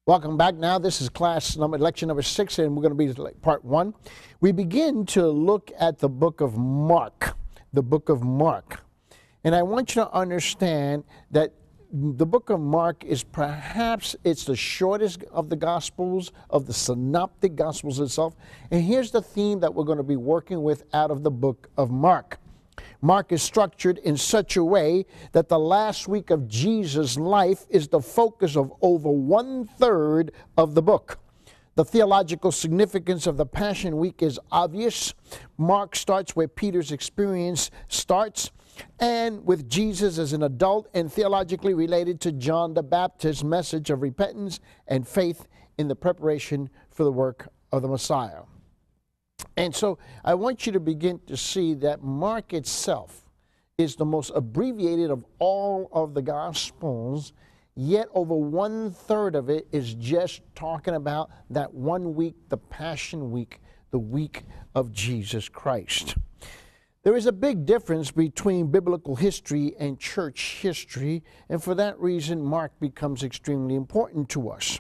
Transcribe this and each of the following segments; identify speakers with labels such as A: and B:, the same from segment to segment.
A: Welcome back. Now this is lecture number 6, and we're going to be part 1. We begin to look at the book of Mark, And I want you to understand that the book of Mark is it's the shortest of the Gospels, of the synoptic Gospels itself. And here's the theme that we're going to be working with out of the book of Mark. Mark is structured in such a way that the last week of Jesus' life is the focus of over 1/3 of the book. The theological significance of the Passion Week is obvious. Mark starts where Peter's experience starts, and with Jesus as an adult, and theologically related to John the Baptist's message of repentance and faith in the preparation for the work of the Messiah. And so I want you to begin to see that Mark itself is the most abbreviated of all of the Gospels, yet over 1/3 of it is just talking about that 1 week, the Passion Week, the week of Jesus Christ. There is a big difference between biblical history and church history, and for that reason, Mark becomes extremely important to us.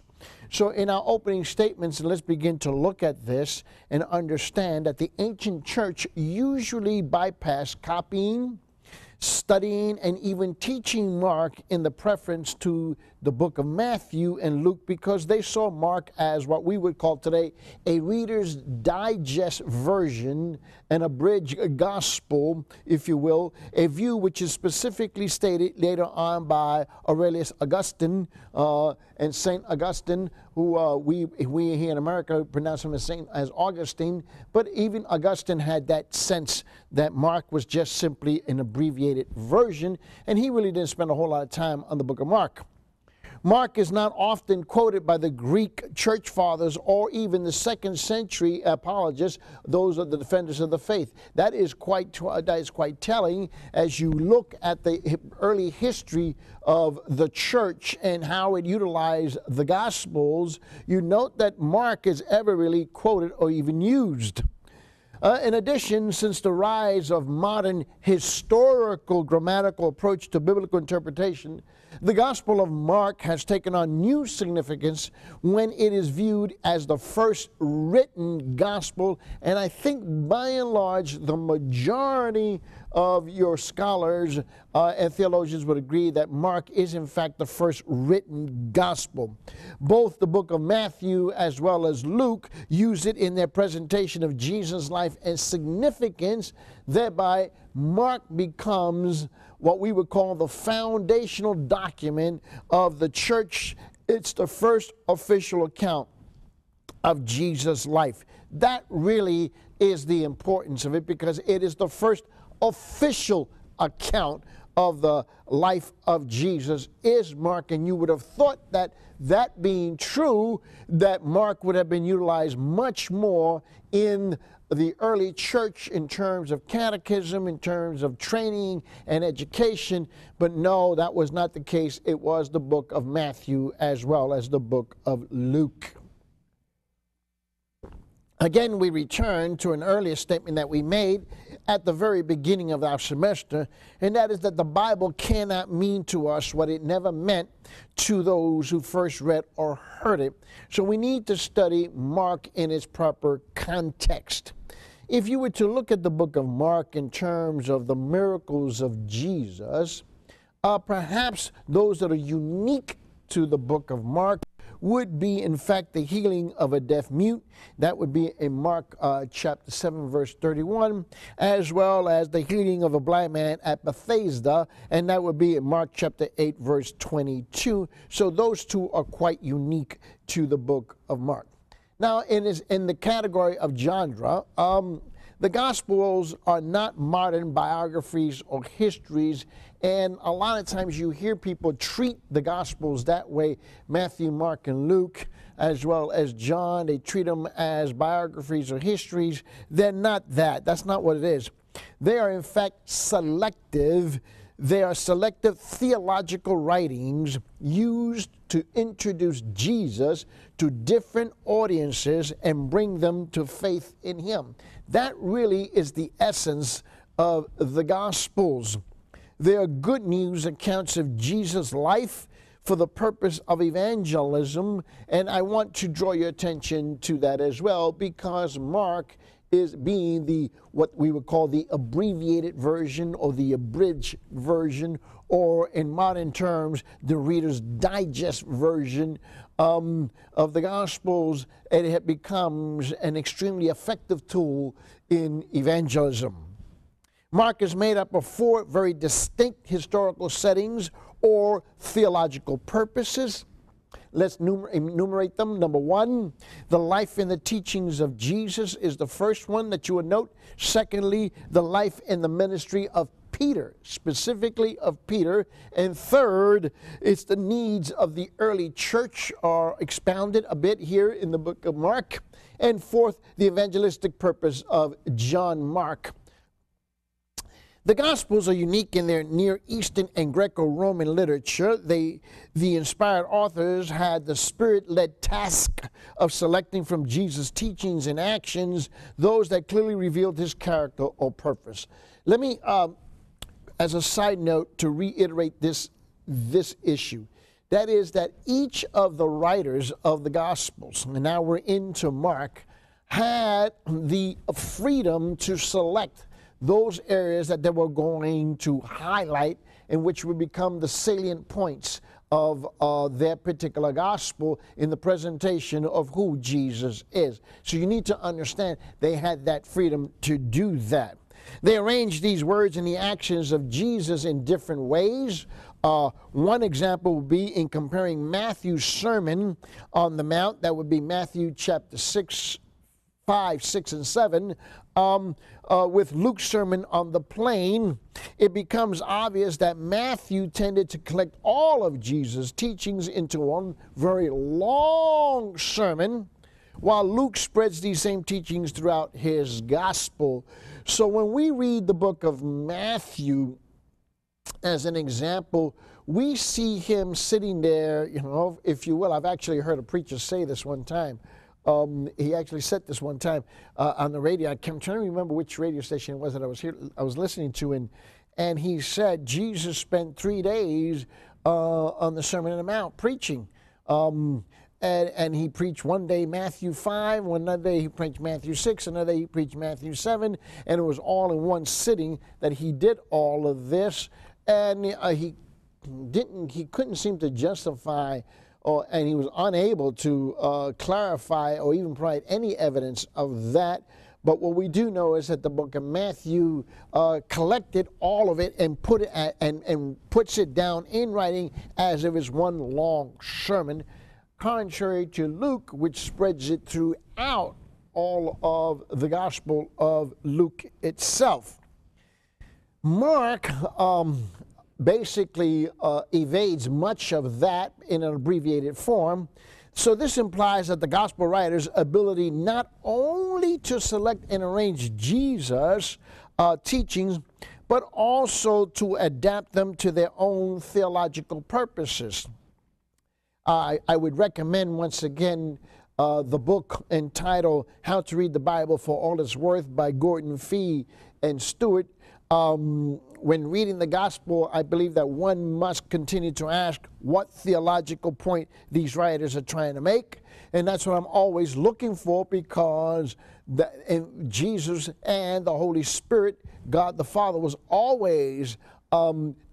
A: So in our opening statements, let's begin to look at this and understand that the ancient church usually bypassed copying, studying, and even teaching Mark in the preference to the book of Matthew and Luke, because they saw Mark as what we would call today a Reader's Digest version, an abridged gospel, if you will, a view which is specifically stated later on by Aurelius Augustine and St. Augustine, who we here in America pronounce him as Augustine, but even Augustine had that sense that Mark was just simply an abbreviated version, and he really didn't spend a whole lot of time on the book of Mark. Mark is not often quoted by the Greek church fathers or even the 2nd century apologists, those are the defenders of the faith. That is quite telling as you look at the early history of the church and how it utilized the Gospels. You note that Mark is ever really quoted or even used. In addition, since the rise of modern historical grammatical approach to biblical interpretation, the Gospel of Mark has taken on new significance when it is viewed as the first written gospel, and I think by and large the majority of your scholars and theologians would agree that Mark is in fact the first written gospel. Both the book of Matthew as well as Luke use it in their presentation of Jesus' life and significance. Thereby, Mark becomes what we would call the foundational document of the church. It's the first official account of Jesus' life. That really is the importance of it, because it is the first official account of the life of Jesus is Mark, and you would have thought that being true, that Mark would have been utilized much more in the early church in terms of catechism, in terms of training and education, but no, that was not the case. It was the book of Matthew as well as the book of Luke. Again, we return to an earlier statement that we made at the very beginning of our semester, and that is that the Bible cannot mean to us what it never meant to those who first read or heard it. So we need to study Mark in its proper context. If you were to look at the book of Mark in terms of the miracles of Jesus, perhaps those that are unique to the book of Mark would be, in fact, the healing of a deaf mute. That would be in Mark chapter 7, verse 31, as well as the healing of a blind man at Bethesda, and that would be in Mark chapter 8, verse 22. So those two are quite unique to the book of Mark. Now, in the category of genre, the Gospels are not modern biographies or histories, and a lot of times you hear people treat the Gospels that way. Matthew, Mark, and Luke, as well as John, they treat them as biographies or histories. They're not that. That's not what it is. They are, in fact, selective. They are selective theological writings used to introduce Jesus to different audiences and bring them to faith in him. That really is the essence of the Gospels. They are good news accounts of Jesus' life for the purpose of evangelism. And I want to draw your attention to that as well, because Mark is being the what we would call the abbreviated version or the abridged version, or in modern terms, the Reader's Digest version of the Gospels, and it becomes an extremely effective tool in evangelism. Mark is made up of 4 very distinct historical settings or theological purposes. Let's enumerate them. Number 1, the life and the teachings of Jesus is the first one that you would note. Secondly, the life and the ministry of Peter, specifically of Peter. And third, it's the needs of the early church are expounded a bit here in the book of Mark. And fourth, the evangelistic purpose of John Mark. The Gospels are unique in their Near Eastern and Greco-Roman literature. The inspired authors had the Spirit-led task of selecting from Jesus' teachings and actions those that clearly revealed his character or purpose. Let me, as a side note, to reiterate this issue. That is that each of the writers of the Gospels, and now we're into Mark, had the freedom to select those areas that they were going to highlight and which would become the salient points of their particular gospel in the presentation of who Jesus is. So you need to understand they had that freedom to do that. They arranged these words and the actions of Jesus in different ways. One example would be in comparing Matthew's Sermon on the Mount. That would be Matthew chapter 6, 5, 6, and 7, with Luke's Sermon on the Plain. It becomes obvious that Matthew tended to collect all of Jesus' teachings into one very long sermon, while Luke spreads these same teachings throughout his gospel. So when we read the book of Matthew, as an example, we see him sitting there, you know, if you will. I've actually heard a preacher say this one time. He actually said this one time on the radio. I'm trying to remember which radio station it was that I was listening to, and he said Jesus spent 3 days on the Sermon on the Mount preaching. And he preached one day Matthew 5, one day he preached Matthew 6, another day he preached Matthew 7, and it was all in one sitting that he did all of this. And he couldn't seem to justify, and he was unable to clarify or even provide any evidence of that. But what we do know is that the book of Matthew collected all of it and put it and puts it down in writing as if it's one long sermon, contrary to Luke, which spreads it throughout all of the Gospel of Luke itself. Mark basically evades much of that in an abbreviated form. So this implies that the Gospel writer's ability not only to select and arrange Jesus' teachings, but also to adapt them to their own theological purposes. I would recommend once again the book entitled How to Read the Bible for All It's Worth by Gordon Fee and Stewart. When reading the gospel, I believe that one must continue to ask what theological point these writers are trying to make. And that's what I'm always looking for, because Jesus and the Holy Spirit, God the Father, was always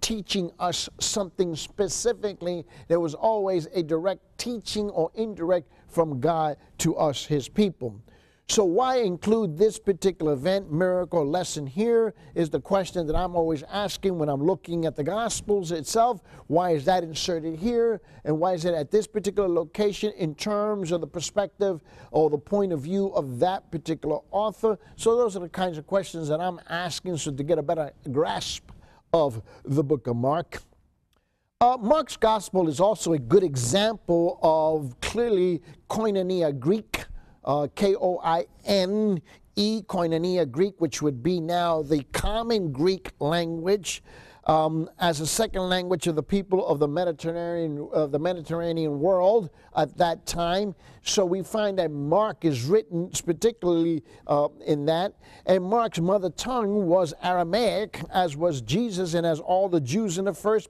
A: teaching us something specifically. There was always a direct teaching or indirect from God to us, his people. So why include this particular event, miracle, lesson here is the question that I'm always asking when I'm looking at the Gospels itself. Why is that inserted here? And why is it at this particular location in terms of the perspective or the point of view of that particular author? So those are the kinds of questions that I'm asking, so to get a better grasp of the book of Mark. Mark's Gospel is also a good example of clearly koinonia Greek, K-O-I-N-E, koinonia Greek, which would be now the common Greek language. as a second language of the people of the Mediterranean world at that time. So we find that Mark is written particularly in that. And Mark's mother tongue was Aramaic, as was Jesus and as all the Jews in the first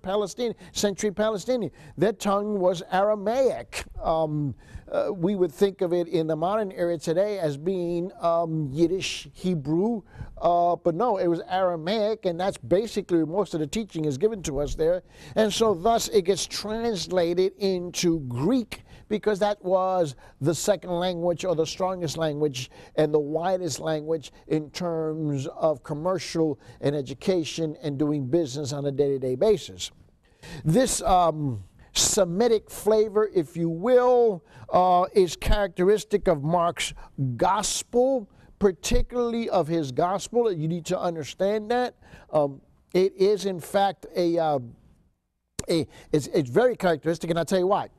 A: century Palestinian. Their tongue was Aramaic. We would think of it in the modern era today as being Yiddish, Hebrew, but no, it was Aramaic, and that's basically where most of the teaching is given to us there. And so thus it gets translated into Greek, because that was the second language, or the strongest language and the widest language in terms of commercial and education and doing business on a day-to-day basis. This Semitic flavor, if you will, is characteristic of Mark's gospel, particularly of his gospel. You need to understand that. It is, in fact, it's very characteristic, and I'll tell you why.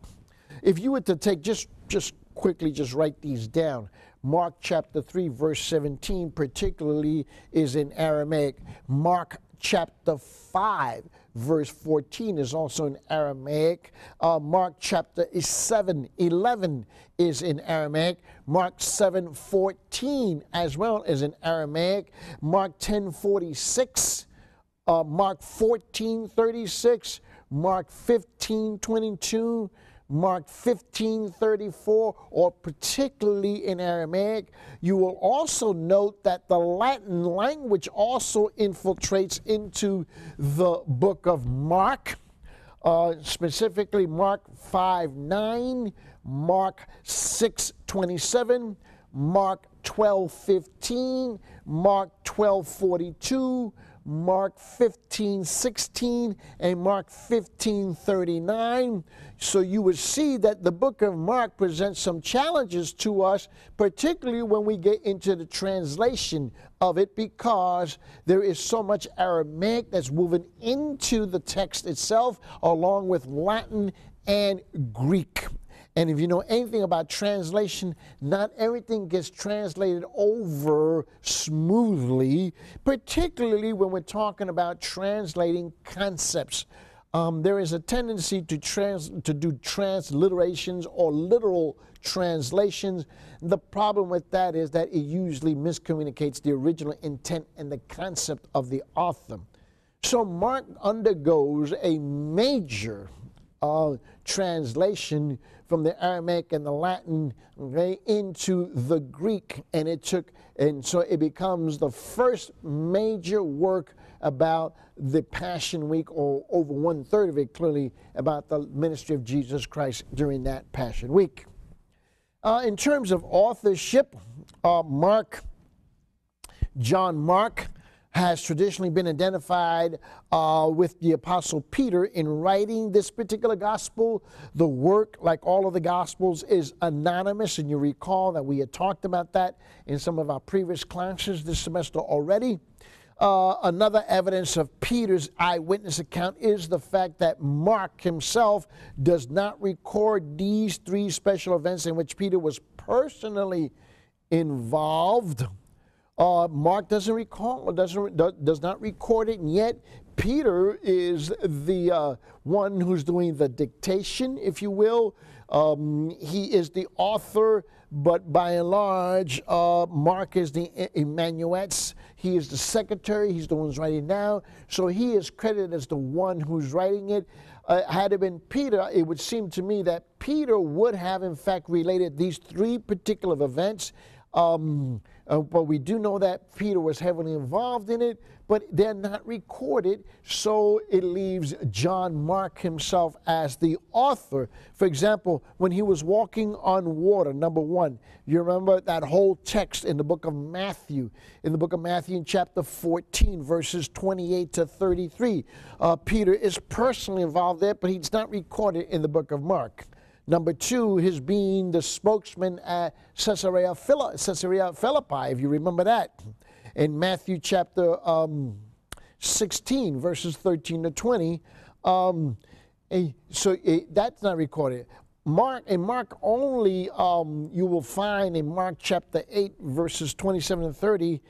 A: If you were to take, just quickly, just write these down. Mark chapter 3, verse 17, particularly, is in Aramaic. Mark chapter 5, verse 14 is also in Aramaic. Mark chapter 7:11 is in Aramaic. Mark 7:14 as well is in Aramaic. Mark 10:46, Mark 14:36, Mark 15:22, Mark 15:34, or particularly in Aramaic. You will also note that the Latin language also infiltrates into the book of Mark, specifically Mark 5:9, Mark 6:27, Mark 12:15, Mark 12:42, Mark 15:16, and Mark 15:39. So you would see that the book of Mark presents some challenges to us, particularly when we get into the translation of it, because there is so much Aramaic that's woven into the text itself, along with Latin and Greek. And if you know anything about translation, not everything gets translated over smoothly, particularly when we're talking about translating concepts. There is a tendency to do transliterations or literal translations. The problem with that is that it usually miscommunicates the original intent and the concept of the author. So Mark undergoes a major translation from the Aramaic and the Latin into the Greek, and so it becomes the first major work about the Passion Week, or over 1/3 of it clearly about the ministry of Jesus Christ during that Passion Week. In terms of authorship, John Mark has traditionally been identified with the Apostle Peter in writing this particular gospel. The work, like all of the gospels, is anonymous, and you recall that we had talked about that in some of our previous classes this semester already. Another evidence of Peter's eyewitness account is the fact that Mark himself does not record these three special events in which Peter was personally involved. Mark doesn't recall, or does not record it, and yet Peter is the one who's doing the dictation, if you will. He is the author, but by and large, Mark is the amanuensis. He is the secretary. He's the one who's writing now. So he is credited as the one who's writing it. Had it been Peter, it would seem to me that Peter would have, in fact, related these three particular events. But we do know that Peter was heavily involved in it, but they're not recorded, so it leaves John Mark himself as the author. For example, when he was walking on water, number one, you remember that whole text in the book of Matthew. In the book of Matthew, in chapter 14, verses 28 to 33, Peter is personally involved there, but he's not recorded in the book of Mark. Number two, his being the spokesman at Caesarea Philippi, if you remember that. In Matthew chapter 16, verses 13 to 20. That's not recorded. In Mark only, you will find in Mark chapter 8, verses 27 and 30,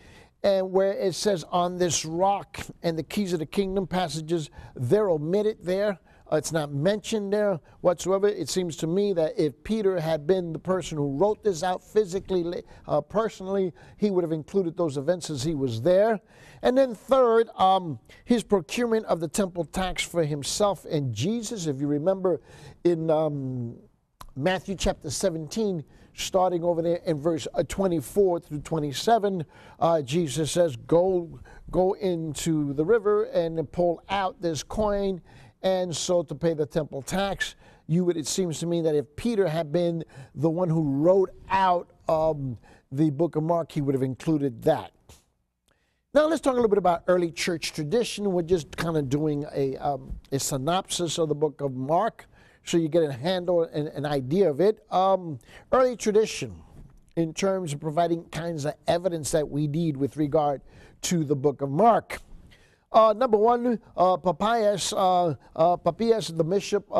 A: and where it says on this rock and the keys of the kingdom passages, they're omitted there. It's not mentioned there whatsoever. It seems to me that if Peter had been the person who wrote this out physically, personally, he would have included those events as he was there. And then third, his procurement of the temple tax for himself and Jesus. If you remember in Matthew chapter 17, starting over there in verse 24 through 27, Jesus says, go into the river and pull out this coin, and so to pay the temple tax. It seems to me that if Peter had been the one who wrote out the book of Mark, he would have included that. Now let's talk a little bit about early church tradition. We're just kind of doing a synopsis of the book of Mark, so you get a handle and an idea of it. Early tradition in terms of providing kinds of evidence that we need with regard to the book of Mark. Number one, Papias, the bishop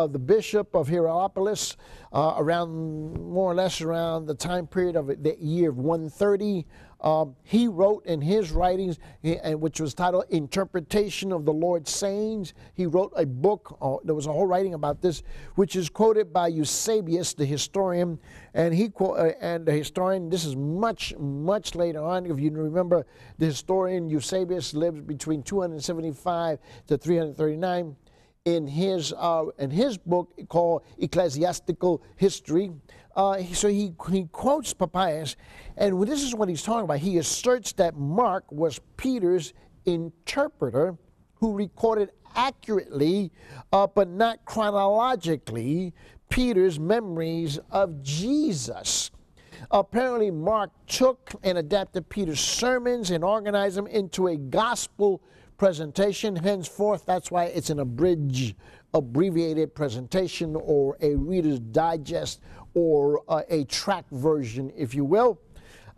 A: of Hierapolis, around more or less around the time period of the year of 130. He wrote in his writings, which was titled Interpretation of the Lord's Sayings. He wrote a book, there was a whole writing about this, which is quoted by Eusebius, the historian, and the historian, this is much, much later on. If you remember, the historian Eusebius lived between 275 to 339. In his book called Ecclesiastical History, so he quotes Papias, and this is what he's talking about. He asserts that Mark was Peter's interpreter who recorded accurately, but not chronologically, Peter's memories of Jesus. Apparently, Mark took and adapted Peter's sermons and organized them into a gospel presentation. Henceforth, that's why it's an abbreviated presentation, or a Reader's Digest, or a track version, if you will.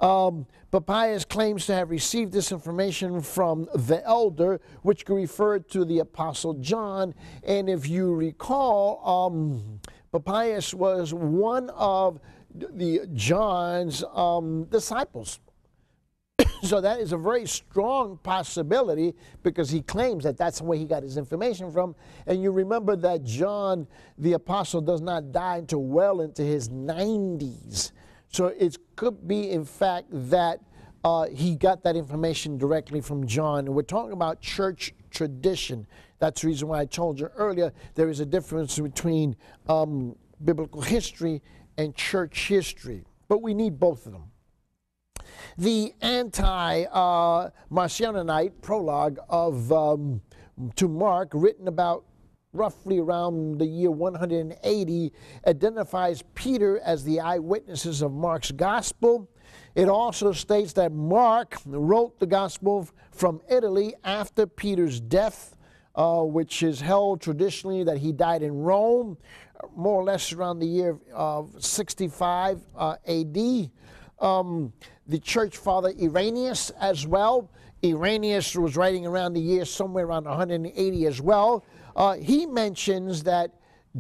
A: Papias claims to have received this information from the elder, which referred to the Apostle John. And if you recall, Papias was one of John's disciples. So that is a very strong possibility, because he claims that that's where he got his information from. And you remember that John, the apostle, does not die until well into his 90s. So it could be, in fact, that he got that information directly from John. And we're talking about church tradition. That's the reason why I told you earlier there is a difference between biblical history and church history. But we need both of them. The anti-Marcionite prologue to Mark, written about roughly around the year 180, identifies Peter as the eyewitnesses of Mark's gospel. It also states that Mark wrote the gospel from Italy after Peter's death, which is held traditionally that he died in Rome, more or less around the year of 65 A.D. The church father Irenaeus as well. Irenaeus was writing around the year somewhere around 180 as well. He mentions that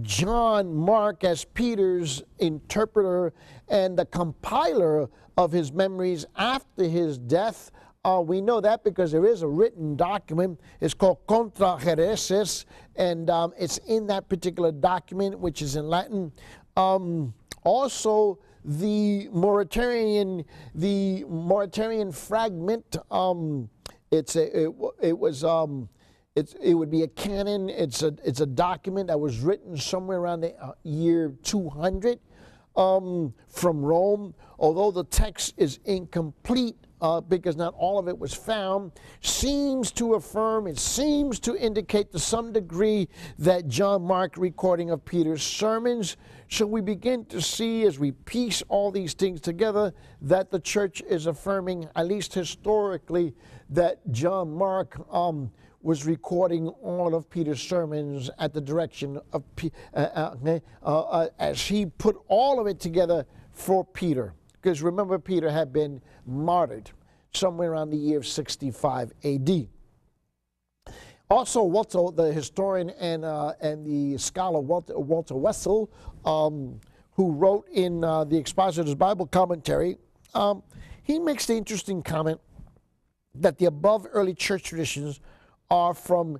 A: John Mark, as Peter's interpreter and the compiler of his memories after his death. We know that because there is a written document. It's called Contra Hereses, and it's in that particular document, which is in Latin. Also, the Mauritanian fragment. It would be a canon. It's a document that was written somewhere around the year 200 from Rome. Although the text is incomplete, because not all of it was found, seems to affirm, it seems to indicate to some degree that John Mark recording of Peter's sermons. So we begin to see, as we piece all these things together, that the church is affirming, at least historically, that John Mark was recording all of Peter's sermons at the direction of as he put all of it together for Peter. Because remember, Peter had been martyred somewhere around the year of 65 A.D. Also, Walter, the historian and the scholar Walter Wessel, who wrote in the Expositor's Bible Commentary, he makes the interesting comment that the above early church traditions are from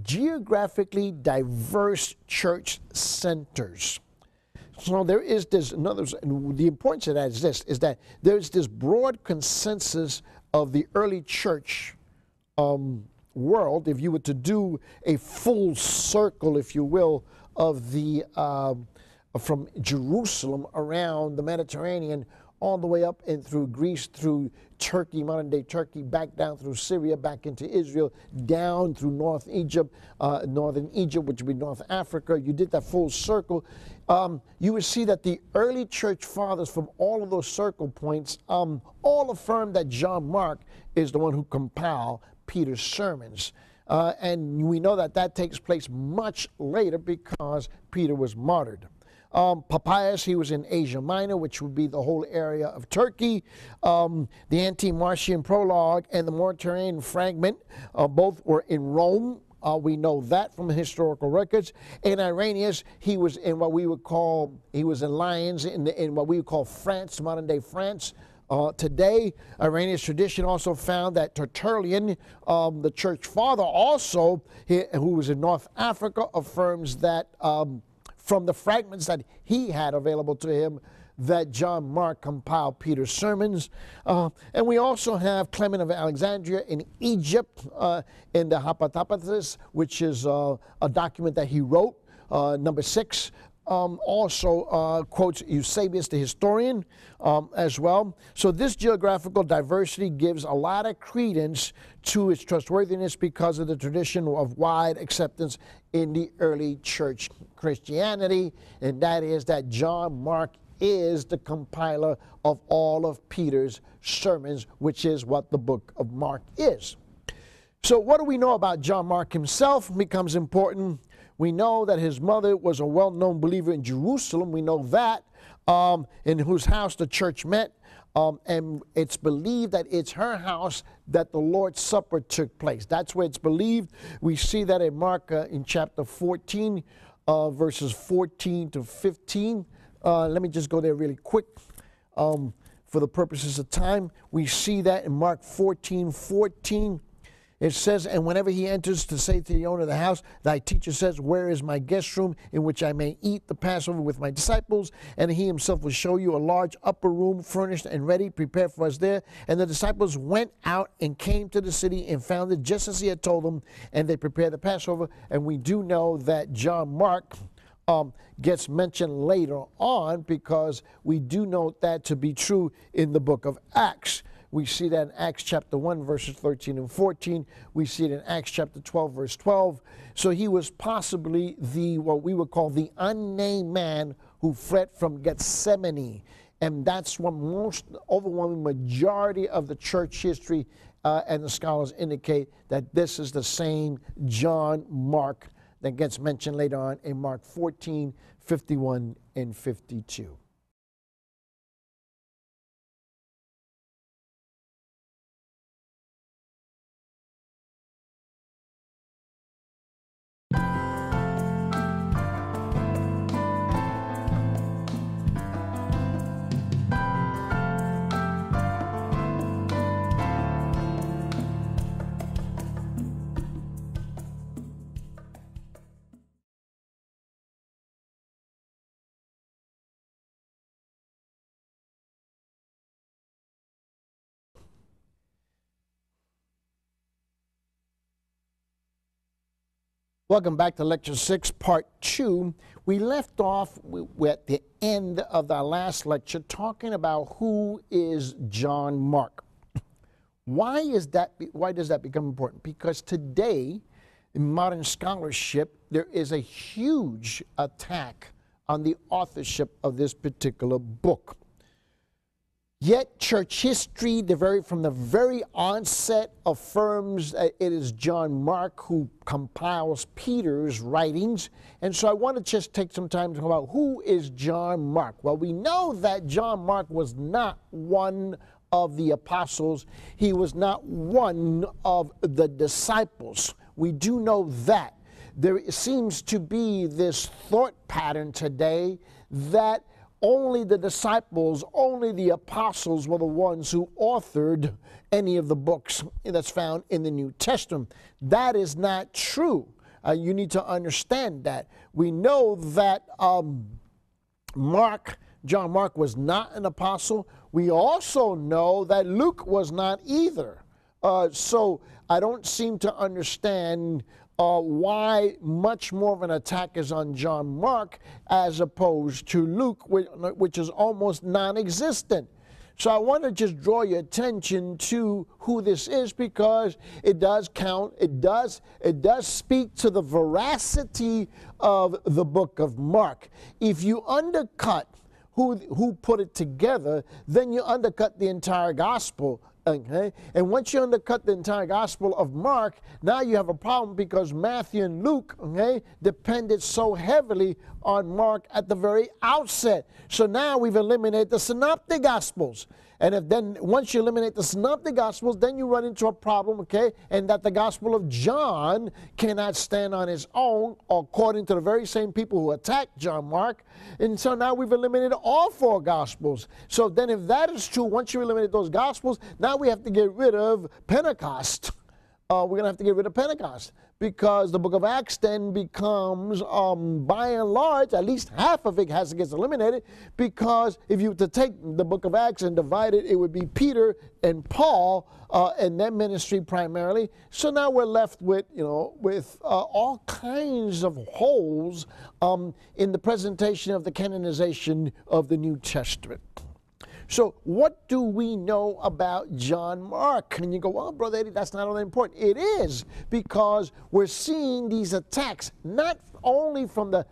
A: geographically diverse church centers. So there is this, and the importance of that is this, is that there's this broad consensus of the early church world, if you were to do a full circle, if you will, of the, from Jerusalem around the Mediterranean, all the way up and through Greece, through Turkey, modern-day Turkey, back down through Syria, back into Israel, down through northern Egypt, which would be North Africa. You did that full circle. You would see that the early church fathers from all of those circle points all affirm that John Mark is the one who compiled Peter's sermons. And we know that that takes place much later because Peter was martyred. Papias, he was in Asia Minor, which would be the whole area of Turkey. The Ante-Marcian prologue and the Mauritanian fragment both were in Rome. We know that from the historical records. And Irenaeus, he was in what we would call, he was in Lyons, in what we would call France, modern-day France. Today, Irenaeus' tradition also found that Tertullian, the church father also, who was in North Africa, affirms that from the fragments that he had available to him, that John Mark compiled Peter's sermons. And we also have Clement of Alexandria in Egypt in the Hepataphysis, which is a document that he wrote, number 6. Also quotes Eusebius the historian as well. So this geographical diversity gives a lot of credence to its trustworthiness because of the tradition of wide acceptance in the early church Christianity, and that is that John Mark is the compiler of all of Peter's sermons, which is what the book of Mark is. So what do we know about John Mark himself becomes important. We know that his mother was a well-known believer in Jerusalem. We know that, in whose house the church met. And it's believed that it's her house that the Lord's Supper took place. That's where it's believed. We see that in Mark in chapter 14, verses 14 to 15. Let me just go there really quick for the purposes of time. We see that in Mark 14:14. It says, and whenever he enters to say to the owner of the house, thy teacher says, where is my guest room in which I may eat the Passover with my disciples? And he himself will show you a large upper room furnished and ready, prepared for us there. And the disciples went out and came to the city and found it just as he had told them, and they prepared the Passover. And we do know that John Mark gets mentioned later on because we do note that to be true in the book of Acts. We see that in Acts chapter 1, verses 13 and 14. We see it in Acts chapter 12, verse 12. So he was possibly what we would call the unnamed man who fled from Gethsemane. And that's what most overwhelming majority of the church history and the scholars indicate, that this is the same John Mark that gets mentioned later on in Mark 14, 51 and 52. Welcome back to Lecture 6, Part 2. We left off at the end of our last lecture talking about who is John Mark. Why does that become important? Because today, in modern scholarship, there is a huge attack on the authorship of this particular book. Yet church history, from the very onset, affirms that it is John Mark who compiles Peter's writings. And so I want to just take some time to talk about who is John Mark. Well, we know that John Mark was not one of the apostles. He was not one of the disciples. We do know that. There seems to be this thought pattern today that only the disciples, only the apostles were the ones who authored any of the books that's found in the New Testament. That is not true. You need to understand that. We know that John Mark was not an apostle. We also know that Luke was not either. So I don't seem to understand why much more of an attack is on John Mark as opposed to Luke, which is almost non-existent. So I want to just draw your attention to who this is, because it does count. It does speak to the veracity of the book of Mark. If you undercut who put it together, then you undercut the entire gospel. Okay? And once you undercut the entire gospel of Mark, now you have a problem, because Matthew and Luke, okay, depended so heavily on Mark at the very outset. So now we've eliminated the synoptic gospels. And if then once you eliminate the synoptic gospels, then you run into a problem, okay, and that the gospel of John cannot stand on its own, according to the very same people who attacked John Mark. And so now we've eliminated all four gospels. So then if that is true, once you eliminate those gospels, now we have to get rid of Pentecost. We're going to have to get rid of Pentecost, because the book of Acts then becomes, by and large, at least half of it gets eliminated, because if you were to take the book of Acts and divide it, it would be Peter and Paul and their ministry primarily. So now we're left with, with all kinds of holes in the presentation of the canonization of the New Testament. So what do we know about John Mark? And you go, well, Brother Eddie, that's not all that important. It is, because we're seeing these attacks not only from the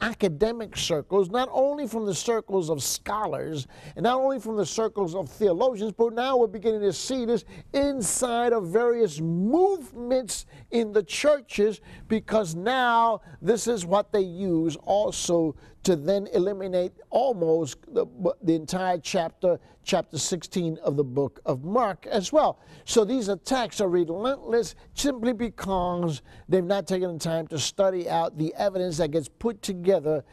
A: academic circles, not only from the circles of scholars, and not only from the circles of theologians, but now we're beginning to see this inside of various movements in the churches, because now this is what they use also to then eliminate almost the entire chapter 16 of the book of Mark as well. So these attacks are relentless simply because they've not taken the time to study out the evidence that gets put together.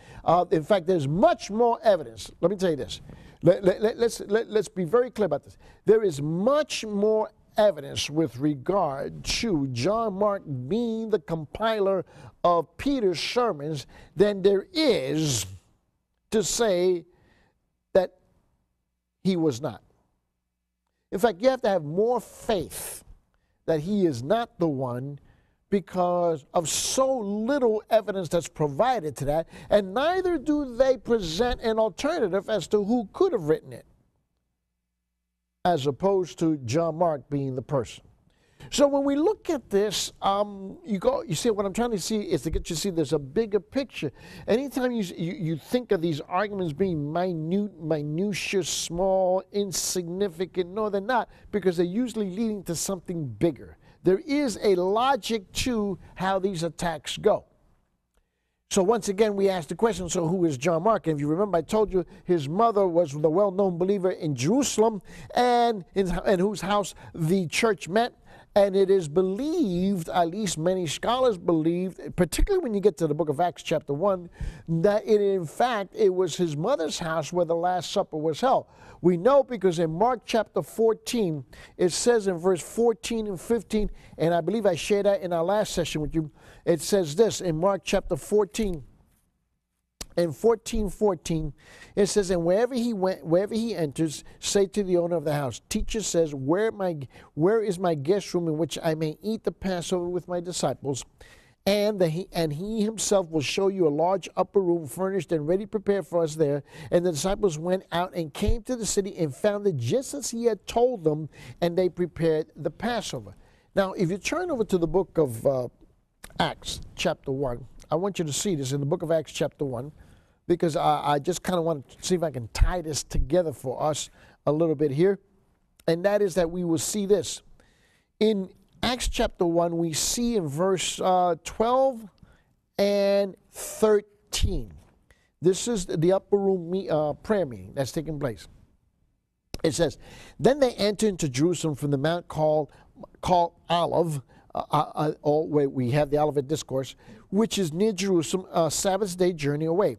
A: In fact, there's much more evidence. Let me tell you this. Let's be very clear about this. There is much more evidence with regard to John Mark being the compiler of Peter's sermons than there is to say that he was not. In fact, you have to have more faith that he is not the one, because of so little evidence that's provided to that, and neither do they present an alternative as to who could have written it, as opposed to John Mark being the person. So when we look at this, you see what I'm trying to see is to get you to see there's a bigger picture. Anytime you think of these arguments being minutiae, small, insignificant, no, they're not, because they're usually leading to something bigger. There is a logic to how these attacks go. So once again, we asked the question, so who is John Mark? And if you remember, I told you his mother was the well-known believer in Jerusalem, and in whose house the church met. And it is believed, at least many scholars believed, particularly when you get to the book of Acts chapter 1, that in fact it was his mother's house where the Last Supper was held. We know because in Mark chapter 14, it says in verse 14 and 15, and I believe I shared that in our last session with you, it says this in Mark chapter 14. In 14:14, it says, and wherever he enters, say to the owner of the house, teacher says, where is my guest room in which I may eat the Passover with my disciples? And he himself will show you a large upper room furnished and ready prepared for us there. And the disciples went out and came to the city and found it just as he had told them, and they prepared the Passover. Now, if you turn over to the book of Acts chapter 1, I want you to see this in the book of Acts chapter 1, because I just kind of want to see if I can tie this together for us a little bit here. And that is that we will see this. In Acts chapter 1, we see in verse 12 and 13. This is the upper room prayer meeting that's taking place. It says, then they entered into Jerusalem from the mount called Olive, where we have the Olivet Discourse, which is near Jerusalem, a Sabbath day journey away.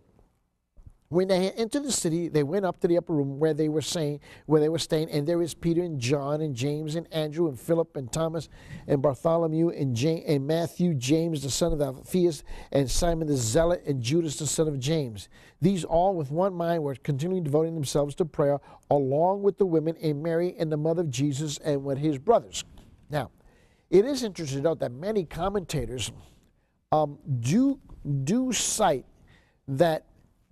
A: When they had entered the city, they went up to the upper room where they were staying, and there is Peter and John and James and Andrew and Philip and Thomas and Bartholomew and Matthew, James the son of Alphaeus, and Simon the Zealot, and Judas the son of James. These all with one mind were continually devoting themselves to prayer, along with the women and Mary and the mother of Jesus and with his brothers. Now, it is interesting to note that many commentators do cite that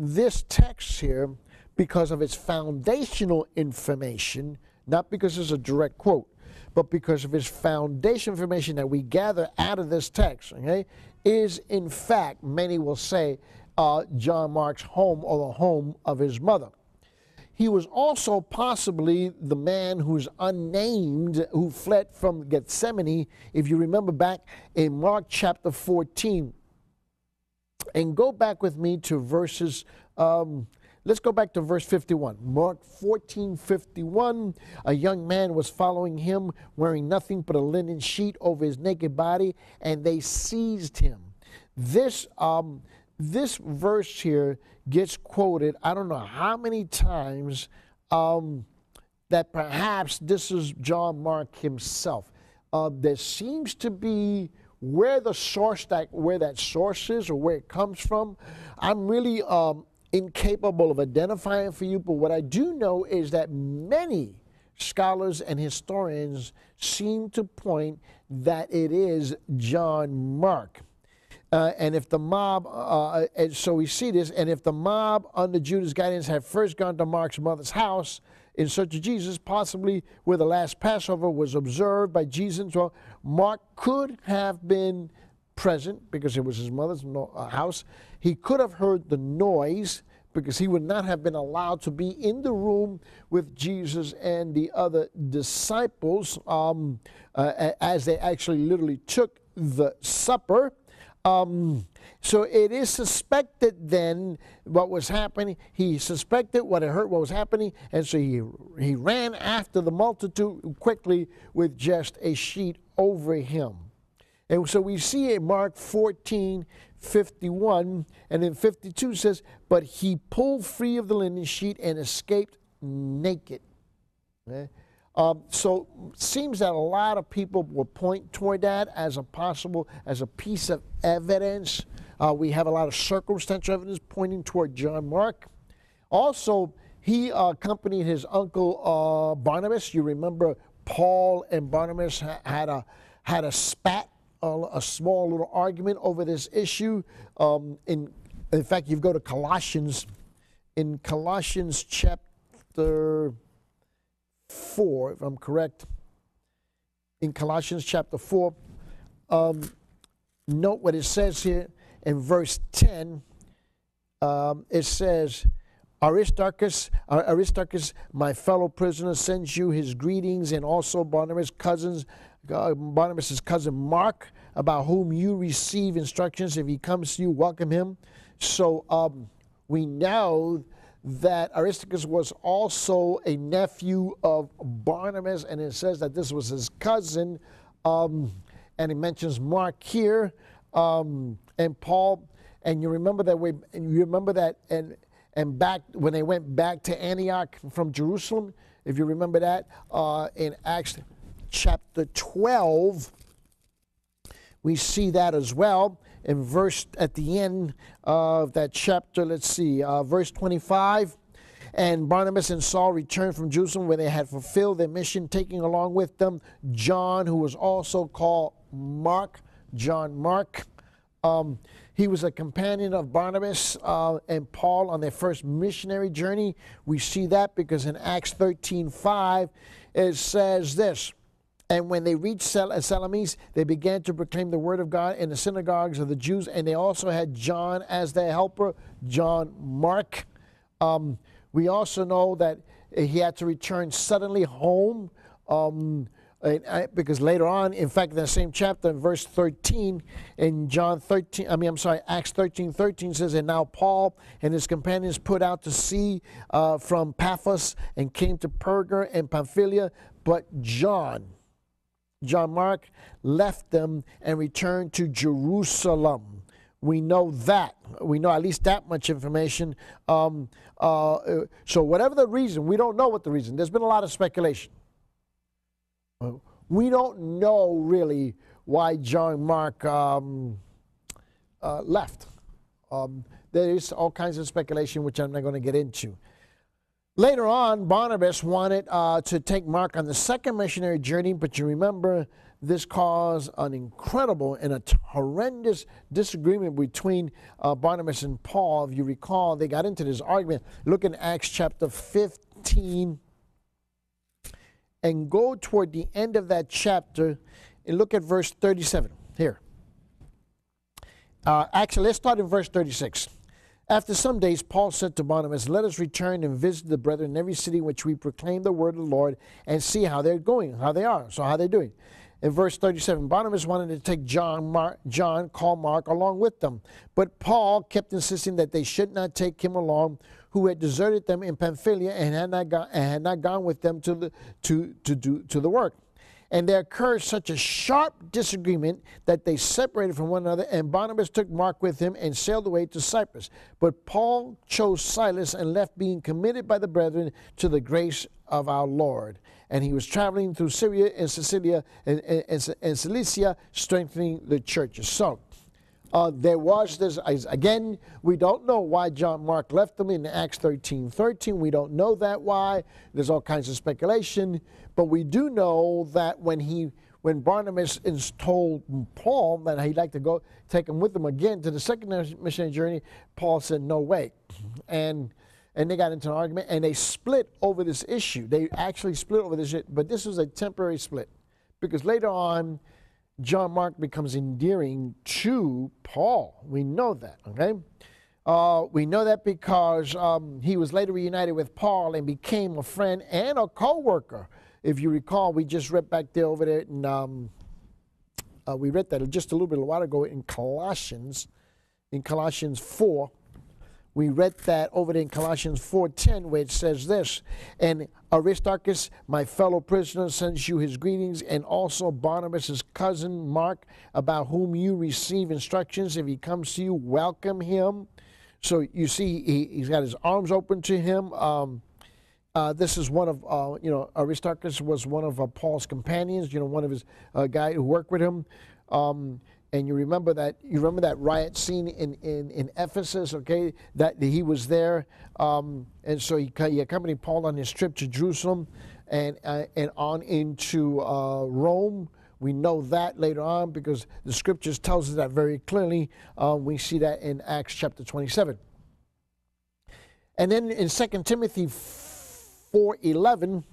A: this text here, because of its foundational information, not because it's a direct quote, but because of its foundational information that we gather out of this text, okay, is in fact, many will say, John Mark's home or the home of his mother. He was also possibly the man who's unnamed, who fled from Gethsemane, if you remember back in Mark chapter 14. And go back with me to verses, let's go back to verse 51. Mark 14:51, a young man was following him, wearing nothing but a linen sheet over his naked body, and they seized him. This verse here gets quoted, I don't know how many times, that perhaps this is John Mark himself. There seems to be where that source is or where it comes from. I'm really incapable of identifying for you, but what I do know is that many scholars and historians seem to point that it is John Mark. And if the mob, and so we see this, and if the mob under Judas' guidance had first gone to Mark's mother's house in search of Jesus, possibly where the last Passover was observed by Jesus, well, Mark could have been present because it was his mother's house. He could have heard the noise because he would not have been allowed to be in the room with Jesus and the other disciples as they actually literally took the supper. So it is suspected then what was happening. He suspected what he heard, what was happening, and so he ran after the multitude quickly with just a sheet over him. And so we see in Mark 14:51, and then 52 says, but he pulled free of the linen sheet and escaped naked. Okay? So it seems that a lot of people will point toward that as a piece of evidence. We have a lot of circumstantial evidence pointing toward John Mark. Also, he accompanied his uncle Barnabas. You remember Paul and Barnabas had a spat, a small little argument over this issue. In fact, you go to Colossians, in Colossians chapter 4, if I'm correct, in Colossians chapter 4, note what it says here in verse 10. It says, Aristarchus, my fellow prisoner, sends you his greetings, and also Barnabas' cousin Mark, about whom you receive instructions. If he comes to you, welcome him. So we know that Aristarchus was also a nephew of Barnabas, and it says that this was his cousin, and it mentions Mark here, and Paul, and you remember that and back when they went back to Antioch from Jerusalem, if you remember that, in Acts chapter 12, we see that as well. In verse at the end of that chapter, let's see, verse 25, and Barnabas and Saul returned from Jerusalem where they had fulfilled their mission, taking along with them John, who was also called Mark, John Mark. He was a companion of Barnabas and Paul on their first missionary journey. We see that because in Acts 13:5, it says this, and when they reached Salamis, they began to proclaim the word of God in the synagogues of the Jews, and they also had John as their helper, John Mark. We also know that he had to return suddenly home because later on, in fact, in the same chapter, in verse 13, in Acts 13:13 says, and now Paul and his companions put out to sea from Paphos and came to Perga and Pamphylia, but John Mark left them and returned to Jerusalem. We know that. We know at least that much information. So whatever the reason, we don't know what the reason. There's been a lot of speculation. We don't know really why John Mark left. There is all kinds of speculation, which I'm not going to get into. Later on, Barnabas wanted to take Mark on the second missionary journey, but you remember this caused an incredible and a horrendous disagreement between Barnabas and Paul. If you recall, they got into this argument. Look in Acts chapter 15 and go toward the end of that chapter and look at verse 37 here. Actually, let's start in verse 36. After some days, Paul said to Barnabas, let us return and visit the brethren in every city in which we proclaim the word of the Lord and see how they're going, how they are, so how they're doing. In verse 37, Barnabas wanted to take John, called Mark, along with them. But Paul kept insisting that they should not take him along, who had deserted them in Pamphylia and had not gone with them to the work. And there occurred such a sharp disagreement that they separated from one another, and Barnabas took Mark with him and sailed away to Cyprus. But Paul chose Silas and left, being committed by the brethren to the grace of our Lord. And he was traveling through Syria and Cilicia and Cilicia, strengthening the churches. So there was this, again, we don't know why John Mark left them in Acts 13:13. We don't know that why. There's all kinds of speculation. But we do know that when Barnabas told Paul that he'd like to go take him with him again to the second missionary journey, Paul said, no way. And they got into an argument, and they split over this issue. They actually split over this, but this was a temporary split. Because later on, John Mark becomes endearing to Paul. We know that, okay? We know that because he was later reunited with Paul and became a friend and a co-worker. If you recall, we just read back there over there, and we read that just a little bit a while ago in Colossians 4. We read that over there in Colossians 4:10, where it says this, and Aristarchus, my fellow prisoner, sends you his greetings, and also Barnabas, his cousin Mark, about whom you receive instructions. If he comes to you, welcome him. So you see, he's got his arms open to him. This is one of, Aristarchus was one of Paul's companions, one of his guy who worked with him. And you remember that riot scene in Ephesus, okay, that he was there. And so he accompanied Paul on his trip to Jerusalem and on into Rome. We know that later on because the scriptures tells us that very clearly. We see that in Acts chapter 27. And then in 2 Timothy 4:11,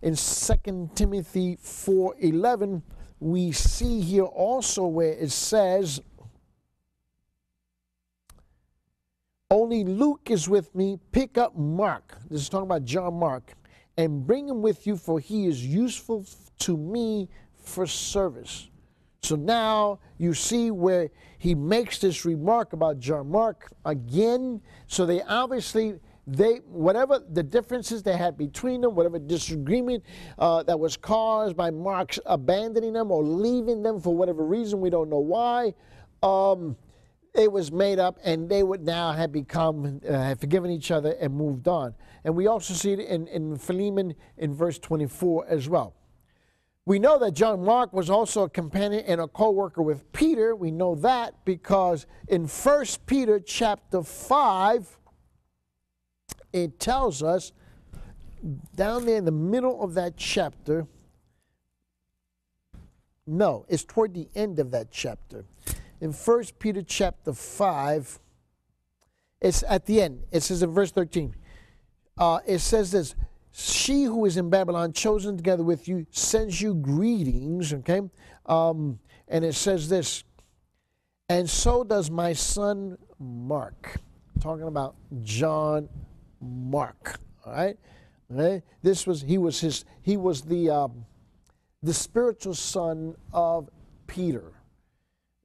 A: in 2 Timothy 4:11, we see here also where it says, only Luke is with me, pick up Mark, this is talking about John Mark, and bring him with you, for he is useful to me for service. So now you see where he makes this remark about John Mark again. So they obviously, whatever the differences they had between them, whatever disagreement that was caused by Mark's abandoning them or leaving them for whatever reason, we don't know why, it was made up, and they would now have have forgiven each other and moved on. And we also see it in Philemon in verse 24 as well. We know that John Mark was also a companion and a co-worker with Peter. We know that because in 1 Peter chapter 5, it tells us down there in the middle of that chapter, no, it's toward the end of that chapter. In 1 Peter chapter 5, it's at the end. It says in verse 13, it says this, she who is in Babylon, chosen together with you, sends you greetings, okay? And it says this, and so does my son Mark. Talking about John Mark, all right? Okay? He was the spiritual son of Peter.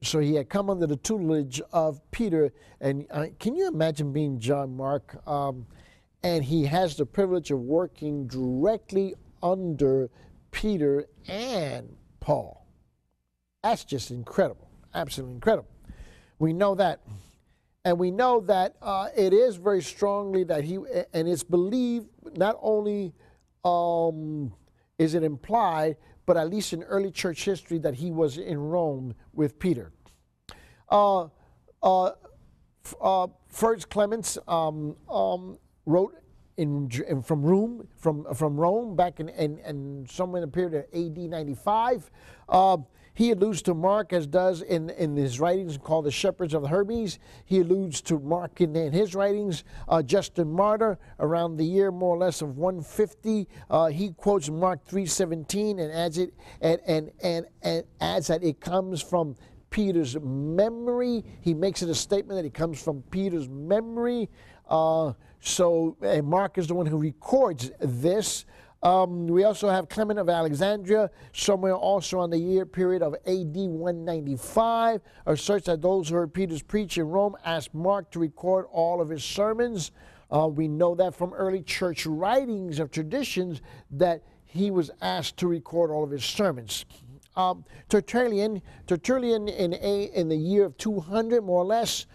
A: So he had come under the tutelage of Peter. And can you imagine being John Mark? And he has the privilege of working directly under Peter and Paul. That's just incredible, absolutely incredible. We know that. And we know that it is very strongly that and it's believed, not only is it implied, but at least in early church history, that he was in Rome with Peter. First Clemens wrote from Rome back in somewhere in the period of AD 95. He alludes to Mark, as does in his writings called The Shepherds of Hermes. He alludes to Mark in his writings. Justin Martyr, around the year more or less of 150, he quotes Mark 3:17 and adds it and adds that it comes from Peter's memory. He makes it a statement that it comes from Peter's memory. So Mark is the one who records this. We also have Clement of Alexandria, somewhere also on the year period of AD 195, asserts that those who heard Peter's preach in Rome asked Mark to record all of his sermons. We know that from early church writings of traditions that he was asked to record all of his sermons. Tertullian in the year of 200, more or less,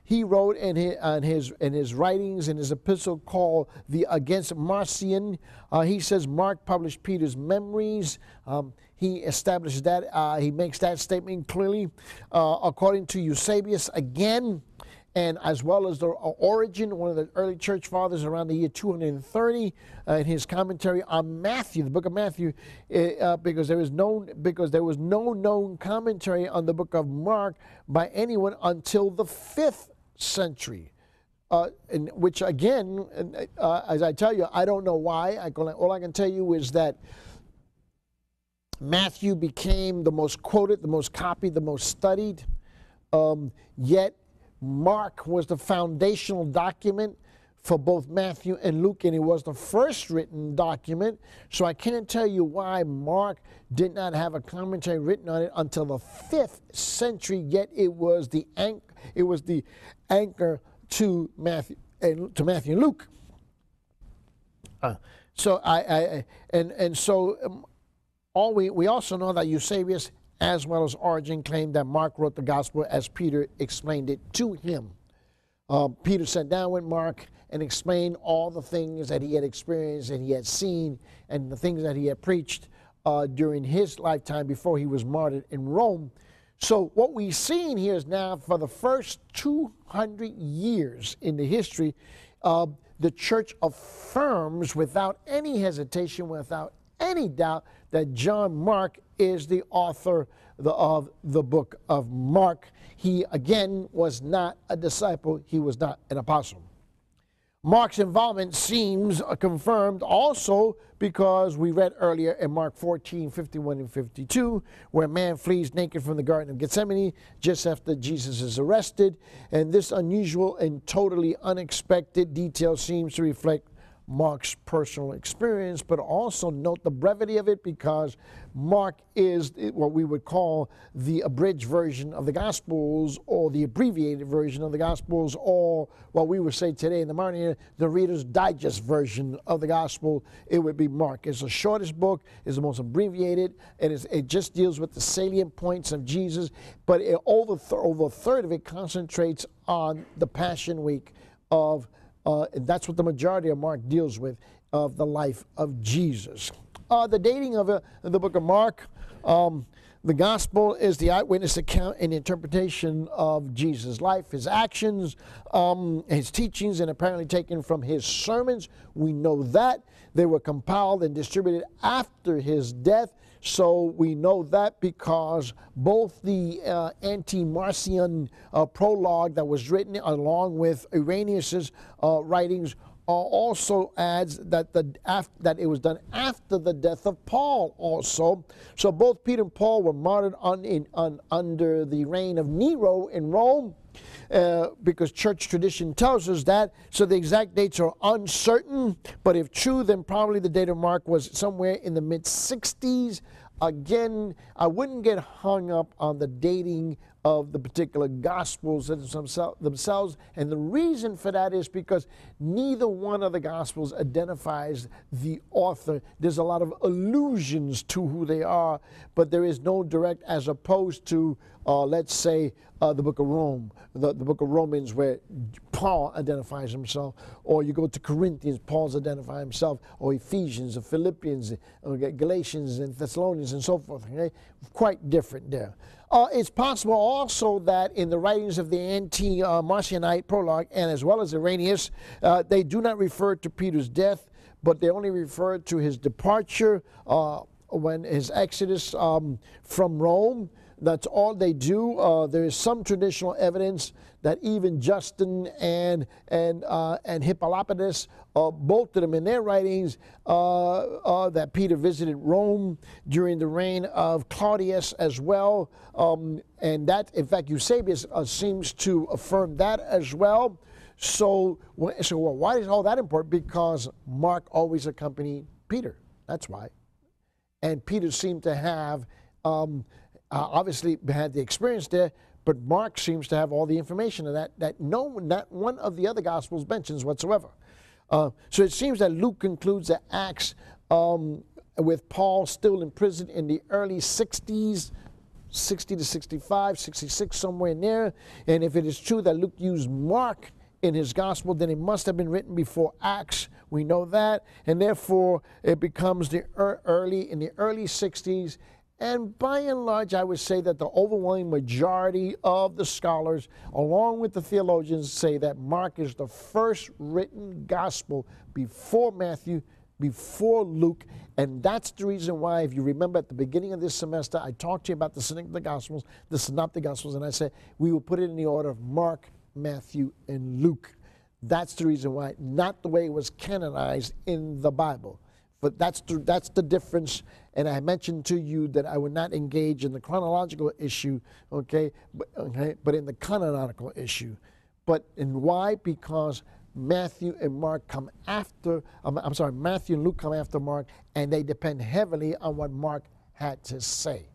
A: he wrote in his writings, in his epistle called the Against Marcion, he says Mark published Peter's memories. He establishes that, he makes that statement clearly. According to Eusebius, again, and as well as the Origen, one of the early church fathers, around the year 230, in his commentary on Matthew, the book of Matthew, because there was no known commentary on the book of Mark by anyone until the 5th century. In which, again, as I tell you, I don't know why. All I can tell you is that Matthew became the most quoted, the most copied, the most studied, yet Mark was the foundational document for both Matthew and Luke, and it was the first written document. So I can't tell you why Mark did not have a commentary written on it until the 5th century, yet it was the anchor to Matthew and Luke. We also know that Eusebius, as well as Origen, claimed that Mark wrote the gospel as Peter explained it to him. Peter sat down with Mark and explained all the things that he had experienced and he had seen and the things that he had preached during his lifetime before he was martyred in Rome. So what we've seen here is now, for the first 200 years in the history, the church affirms without any hesitation, without any doubt, that John Mark is the author of the book of Mark. He, again, was not a disciple. He was not an apostle. Mark's involvement seems confirmed also because we read earlier in Mark 14, 51 and 52, where man flees naked from the Garden of Gethsemane just after Jesus is arrested. And this unusual and totally unexpected detail seems to reflect Mark's personal experience, but also note the brevity of it, because Mark is what we would call the abridged version of the Gospels, or the abbreviated version of the Gospels, or what we would say today in the modern era, the Reader's Digest version of the Gospel. It would be Mark. It's the shortest book, it's the most abbreviated, and it just deals with the salient points of Jesus, but over a third of it concentrates on the Passion Week of and that's what the majority of Mark deals with, of the life of Jesus. The dating of the book of Mark, the gospel is the eyewitness account and interpretation of Jesus' life, his actions, his teachings, and apparently taken from his sermons. We know that. They were compiled and distributed after his death. So we know that because both the anti-Marcion prologue that was written along with Irenaeus's writings also adds that that it was done after the death of Paul also. So both Peter and Paul were martyred under the reign of Nero in Rome, because church tradition tells us that. So the exact dates are uncertain, but if true, then probably the date of Mark was somewhere in the mid-60s. Again, I wouldn't get hung up on the dating of the particular Gospels themselves. And the reason for that is because neither one of the Gospels identifies the author. There's a lot of allusions to who they are, but there is no direct, as opposed to, let's say, the book of Rome, the book of Romans, where Paul identifies himself, or you go to Corinthians, Paul's identifying himself, or Ephesians, or Philippians, or Galatians, and Thessalonians, and so forth. Okay? Quite different there. It's possible also that in the writings of the anti-Marcionite prologue, and as well as Irenaeus, they do not refer to Peter's death, but they only refer to his departure, when his exodus from Rome. That's all they do. There is some traditional evidence that even Justin and Hippolytus, both of them in their writings, that Peter visited Rome during the reign of Claudius as well. And that, in fact, Eusebius seems to affirm that as well. So why is all that important? Because Mark always accompanied Peter. That's why. And Peter seemed to have, obviously had the experience there, but Mark seems to have all the information of that not one of the other Gospels mentions whatsoever. So it seems that Luke concludes the Acts with Paul still in prison in the early 60s, 60 to 65, 66, somewhere in there. And if it is true that Luke used Mark in his Gospel, then it must have been written before Acts. We know that. And therefore, it becomes in the early 60s. And by and large, I would say that the overwhelming majority of the scholars, along with the theologians, say that Mark is the first written gospel before Matthew, before Luke. And that's the reason why, if you remember at the beginning of this semester, I talked to you about the Synoptic Gospels, and I said we will put it in the order of Mark, Matthew, and Luke. That's the reason why, not the way it was canonized in the Bible. But that's the difference, and I mentioned to you that I would not engage in the chronological issue, but in the canonical issue. And why? Because Matthew and Mark come after, Matthew and Luke come after Mark, and they depend heavily on what Mark had to say.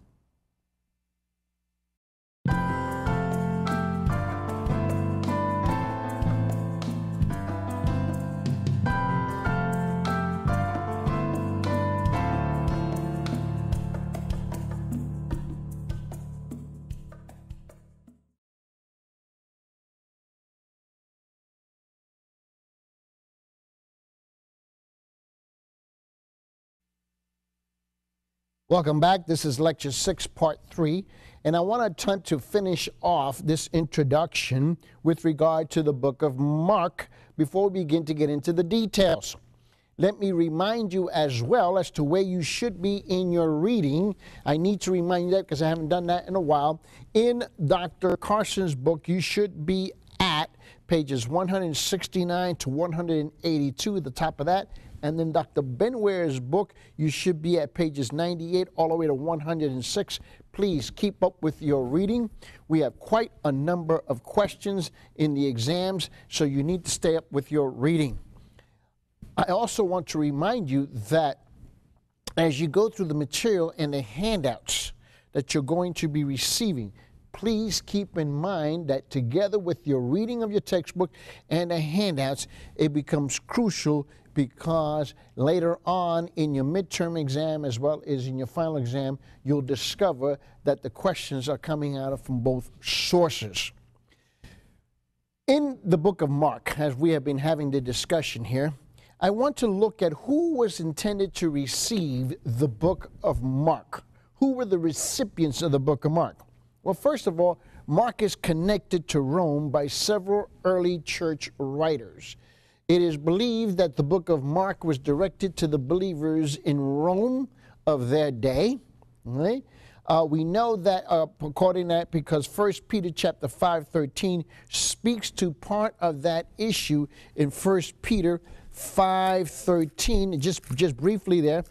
A: Welcome back. This is Lecture 6, Part 3, and I want to attempt to finish off this introduction with regard to the book of Mark before we begin to get into the details. Let me remind you as well as to where you should be in your reading. I need to remind you that because I haven't done that in a while. In Dr. Carson's book, you should be at pages 169 to 182 at the top of that. And then Dr. Benware's book, you should be at pages 98 all the way to 106. Please keep up with your reading. We have quite a number of questions in the exams, so you need to stay up with your reading. I also want to remind you that as you go through the material and the handouts that you're going to be receiving, please keep in mind that together with your reading of your textbook and the handouts, it becomes crucial, because later on in your midterm exam as well as in your final exam, you'll discover that the questions are coming out from both sources. In the book of Mark, as we have been having the discussion here, I want to look at who was intended to receive the book of Mark. Who were the recipients of the book of Mark? Well, first of all, Mark is connected to Rome by several early church writers. It is believed that the book of Mark was directed to the believers in Rome of their day. Right? We know that according to that because 1 Peter chapter 5:13 speaks to part of that issue in 1 Peter 5:13, just briefly there.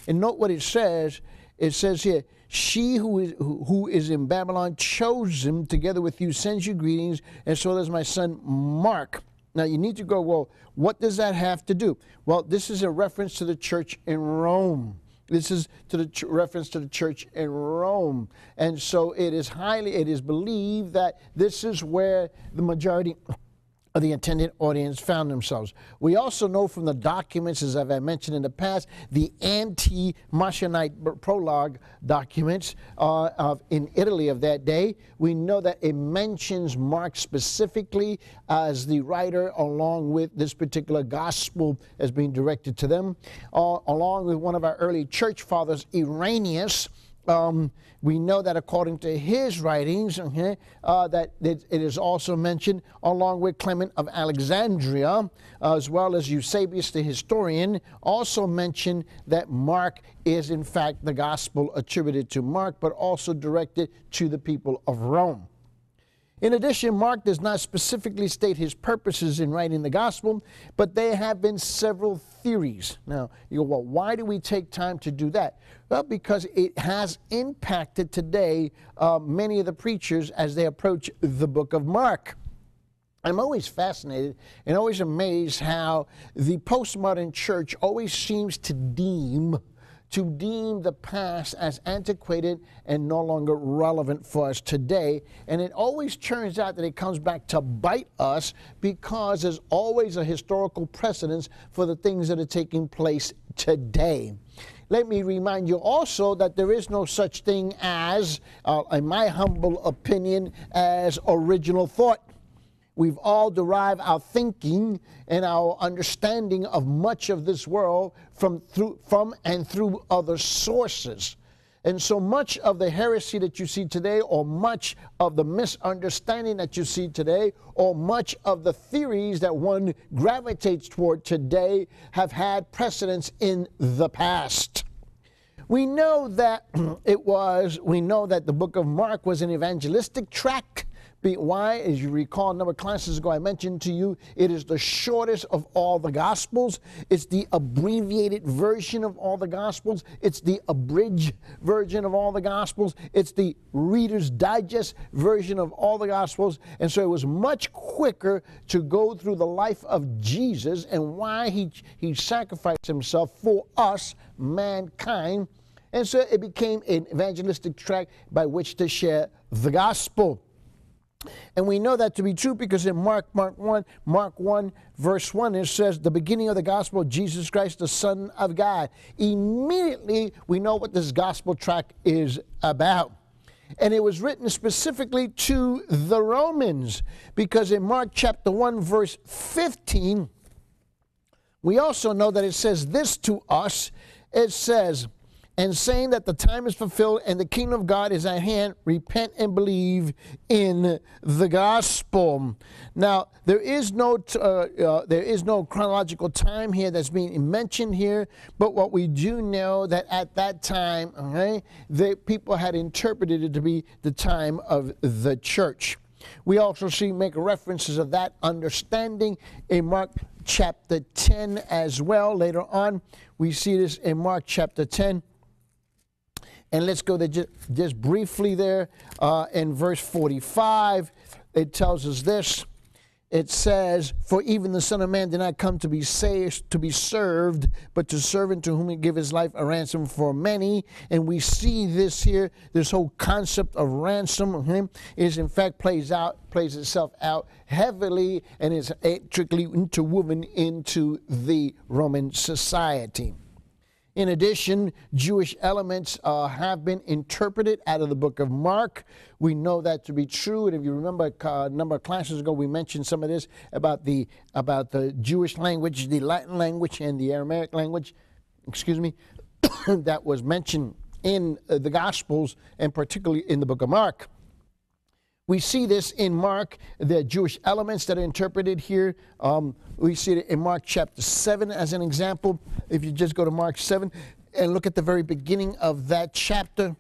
A: And note what it says. It says here, she who is in Babylon chose him together with you, sends you greetings, and so does my son Mark. Now you need to go, well, what does that have to do? Well, this is a reference to the church in Rome. This is to the reference to the church in Rome. And so it is believed that this is where the majority of the intended audience found themselves. We also know from the documents, as I've mentioned in the past, the anti-Marcionite prologue documents in Italy of that day. We know that it mentions Mark specifically as the writer, along with this particular gospel as being directed to them, along with one of our early church fathers, Irenaeus. We know that according to his writings, that it is also mentioned, along with Clement of Alexandria, as well as Eusebius the historian, also mentioned that Mark is in fact the gospel attributed to Mark, but also directed to the people of Rome. In addition, Mark does not specifically state his purposes in writing the gospel, but there have been several theories. Now, you go, well, why do we take time to do that? Well, because it has impacted today many of the preachers as they approach the book of Mark. I'm always fascinated and always amazed how the postmodern church always seems to deem the past as antiquated and no longer relevant for us today. And it always turns out that it comes back to bite us, because there's always a historical precedence for the things that are taking place today. Let me remind you also that there is no such thing as, in my humble opinion, as original thought. We've all derived our thinking and our understanding of much of this world from and through other sources. And so much of the heresy that you see today, or much of the misunderstanding that you see today, or much of the theories that one gravitates toward today have had precedence in the past. We know that the book of Mark was an evangelistic tract. Why? As you recall, a number of classes ago, I mentioned to you, it is the shortest of all the Gospels. It's the abbreviated version of all the Gospels. It's the abridged version of all the Gospels. It's the Reader's Digest version of all the Gospels. And so it was much quicker to go through the life of Jesus and why he sacrificed himself for us, mankind. And so it became an evangelistic tract by which to share the gospel. And we know that to be true because in Mark 1, verse 1, it says, the beginning of the gospel of Jesus Christ, the Son of God. Immediately, we know what this gospel tract is about. And it was written specifically to the Romans, because in Mark chapter 1, verse 15, we also know that it says this to us. It says, and saying that the time is fulfilled and the kingdom of God is at hand, repent and believe in the gospel. Now, there is no chronological time here that's being mentioned here, but what we do know that at that time, the people had interpreted it to be the time of the church. We also make references of that understanding in Mark chapter 10 as well. Later on, we see this in Mark chapter 10. And let's go there just briefly there in verse 45. It tells us this. It says, for even the Son of Man did not come to be served, but to serve and to whom he give his life a ransom for many. And we see this here, this whole concept of ransom is in fact plays itself out heavily and is intricately interwoven into the Roman society. In addition, Jewish elements have been interpreted out of the book of Mark. We know that to be true. And if you remember a number of classes ago, we mentioned some of this about the Jewish language, the Latin language, and the Aramaic language, that was mentioned in the Gospels, and particularly in the book of Mark. We see this in Mark, the Jewish elements that are interpreted here. We see it in Mark chapter 7 as an example. If you just go to Mark 7 and look at the very beginning of that chapter,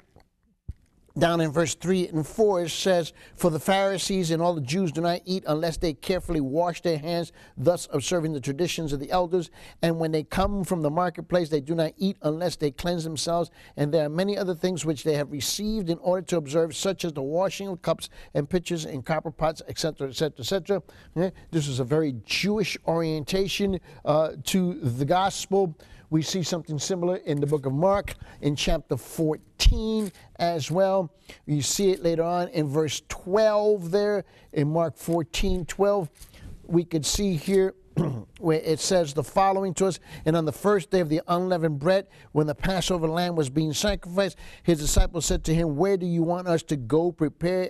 A: down in verse 3 and 4, it says, for the Pharisees and all the Jews do not eat unless they carefully wash their hands, thus observing the traditions of the elders. And when they come from the marketplace, they do not eat unless they cleanse themselves. And there are many other things which they have received in order to observe, such as the washing of cups and pitchers and copper pots, etc., etc., etc. This is a very Jewish orientation to the gospel. We see something similar in the book of Mark in chapter 14 as well. You see it later on in verse 12 there in Mark 14:12. We could see here where it says the following to us: and on the first day of the unleavened bread, when the Passover lamb was being sacrificed, his disciples said to him, where do you want us to go prepare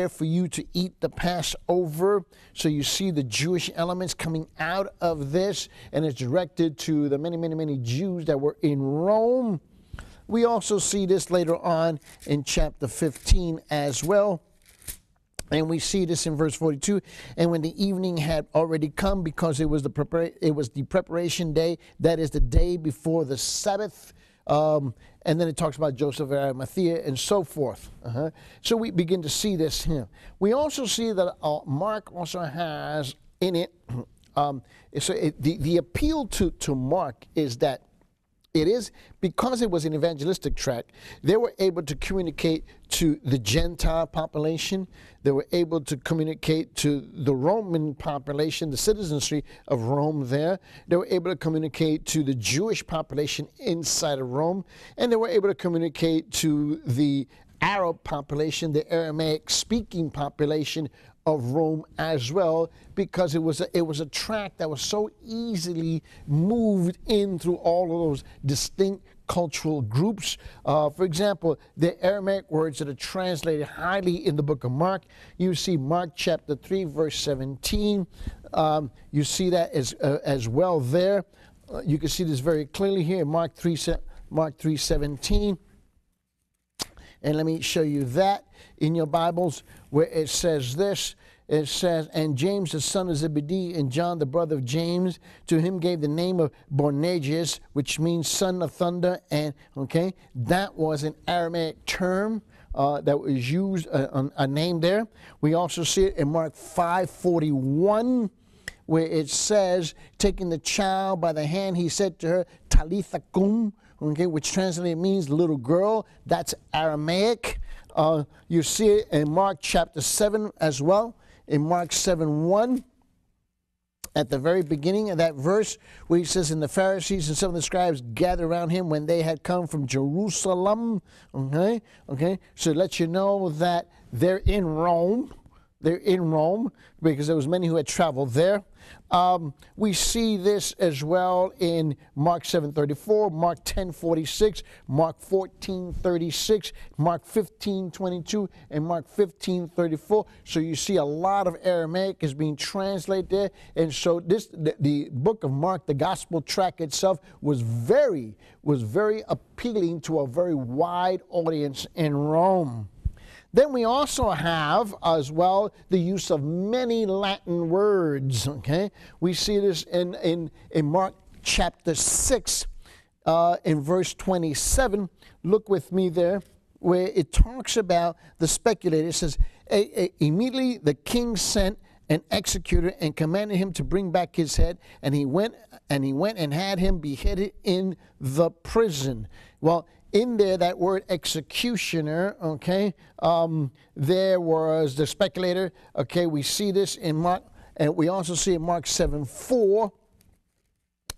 A: for you to eat the Passover? So you see the Jewish elements coming out of this, and it's directed to the many Jews that were in Rome. We also see this later on in chapter 15 as well. And we see this in verse 42. And when the evening had already come, because it was the preparation day, that is the day before the Sabbath. And then it talks about Joseph of Arimathea and so forth. So we begin to see this here. We also see that Mark also has in it, the appeal to Mark is that it is because it was an evangelistic tract, they were able to communicate to the Gentile population. They were able to communicate to the Roman population, the citizenry of Rome there. They were able to communicate to the Jewish population inside of Rome. And they were able to communicate to the Arab population, the Aramaic speaking population of Rome as well, because it was a tract that was so easily moved in through all of those distinct cultural groups. For example, the Aramaic words that are translated highly in the book of Mark, you see Mark chapter 3 verse 17. You see that as well there. You can see this very clearly here in Mark 3:17. And let me show you that in your Bibles, where it says this. It says, and James the son of Zebedee and John the brother of James, to him gave the name of Boanerges, which means son of thunder. And okay, that was an Aramaic term that was used, a name there. We also see it in Mark 5:41, where it says, taking the child by the hand, he said to her, Talitha cum, okay, which translated means little girl. That's Aramaic. You see it in Mark chapter 7 as well. In Mark 7:1, at the very beginning of that verse, where he says, and the Pharisees and some of the scribes gathered around him when they had come from Jerusalem. Okay, so let you know that they're in Rome. They're in Rome because there was many who had traveled there. We see this as well in Mark 7:34, Mark 10:46, Mark 14:36, Mark 15:22, and Mark 15:34. So you see a lot of Aramaic is being translated there. And so the book of Mark, the gospel tract itself, was very appealing to a very wide audience in Rome. Then we also have, as well, the use of many Latin words, okay? We see this in Mark chapter 6, in verse 27. Look with me there, where it talks about the speculator. It says, immediately the king sent an executor and commanded him to bring back his head, and he went and had him beheaded in the prison. Well, in there, that word executioner, okay, there was the speculator, okay, we see this in Mark, and we also see in Mark 7:4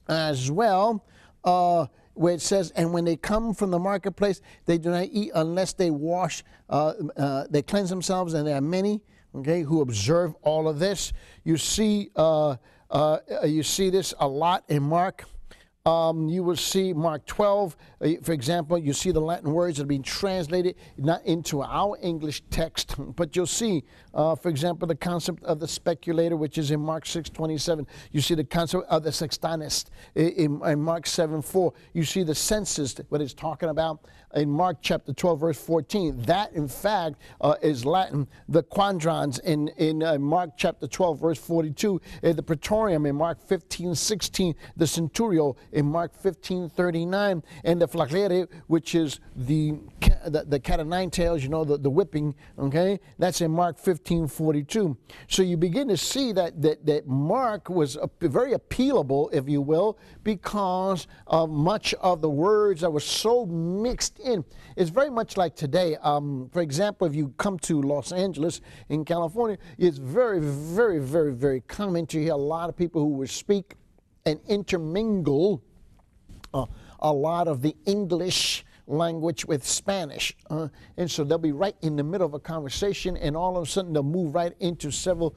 A: as well, where it says, and when they come from the marketplace, they do not eat unless they wash, they cleanse themselves, and there are many, okay, who observe all of this. You see this a lot in Mark. You will see Mark 12, for example, you see the Latin words that are being translated not into our English text, but you'll see, for example, the concept of the speculator, which is in Mark 6:27. You see the concept of the sextanist in Mark 7:4. You see the census, what it's talking about in Mark chapter 12, verse 14. That, in fact, is Latin. The quadrans in Mark chapter 12, verse 42. The praetorium in Mark 15:16. The centurio in Mark 15:39, and the flagellare, which is the cat of nine tails, you know, the whipping, okay? That's in Mark 15:42. So you begin to see that Mark was very appealable, if you will, because of much of the words that were so mixed in. It's very much like today. For example, if you come to Los Angeles in California, it's very common to hear a lot of people who will speak and intermingle a lot of the English language with Spanish. And so they'll be right in the middle of a conversation, and all of a sudden they'll move right into several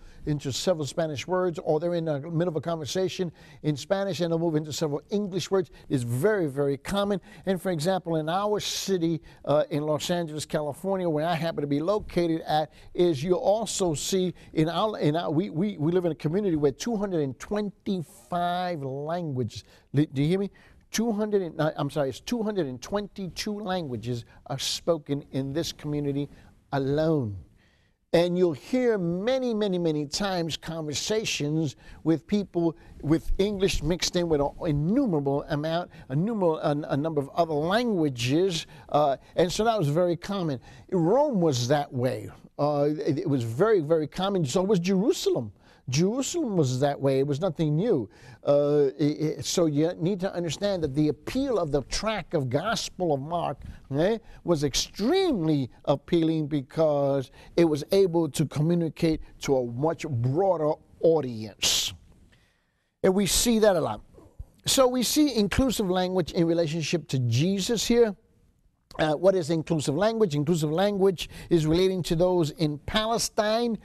A: Spanish words, or they're in the middle of a conversation in Spanish and they'll move into several English words. It's very, very common. And for example, in our city, in Los Angeles, California, where I happen to be located at, is you'll also see we live in a community with 225 languages. Do you hear me? It's 222 languages are spoken in this community alone. And you'll hear many, many, many times conversations with people with English mixed in with a number of other languages. And so that was very common. Rome was that way. It was very, very common. So was Jerusalem. Jerusalem was that way. It was nothing new. So you need to understand that the appeal of the tract of Gospel of Mark was extremely appealing because it was able to communicate to a much broader audience. And we see that a lot. So we see inclusive language in relationship to Jesus here. What is inclusive language? Inclusive language is relating to those in Palestine.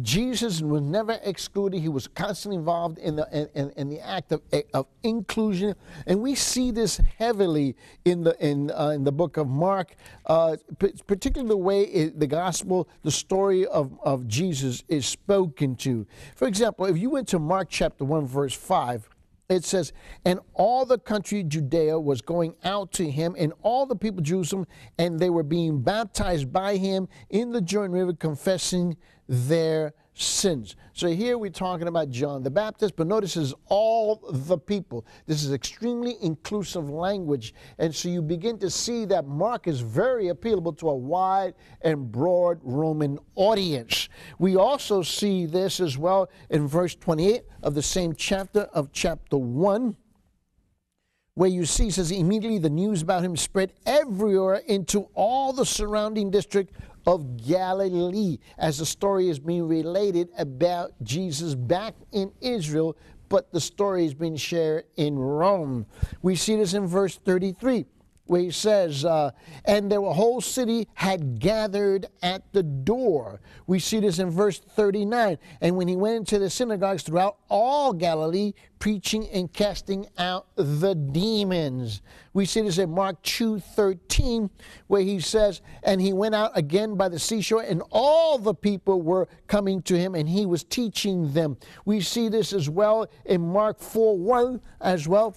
A: Jesus was never excluded. He was constantly involved in the act of inclusion, and we see this heavily in the book of Mark, particularly the way the gospel, the story of Jesus is spoken to. For example, if you went to Mark chapter 1, verse 5. It says, and all the country of Judea was going out to him, and all the people of Jerusalem, and they were being baptized by him in the Jordan River, confessing their sins. So here we're talking about John the Baptist, but notice this is all the people. This is extremely inclusive language. And so you begin to see that Mark is very appealable to a wide and broad Roman audience. We also see this as well in verse 28 of the same chapter of chapter 1. Where you see, it says, immediately the news about him spread everywhere into all the surrounding district of Galilee, as the story is being related about Jesus back in Israel, but the story is being shared in Rome. We see this in verse 33, where he says, and the whole city had gathered at the door. We see this in verse 39. And when he went into the synagogues throughout all Galilee, preaching and casting out the demons. We see this in Mark 2:13, where he says, and he went out again by the seashore, and all the people were coming to him, and he was teaching them. We see this as well in Mark 4:1 as well,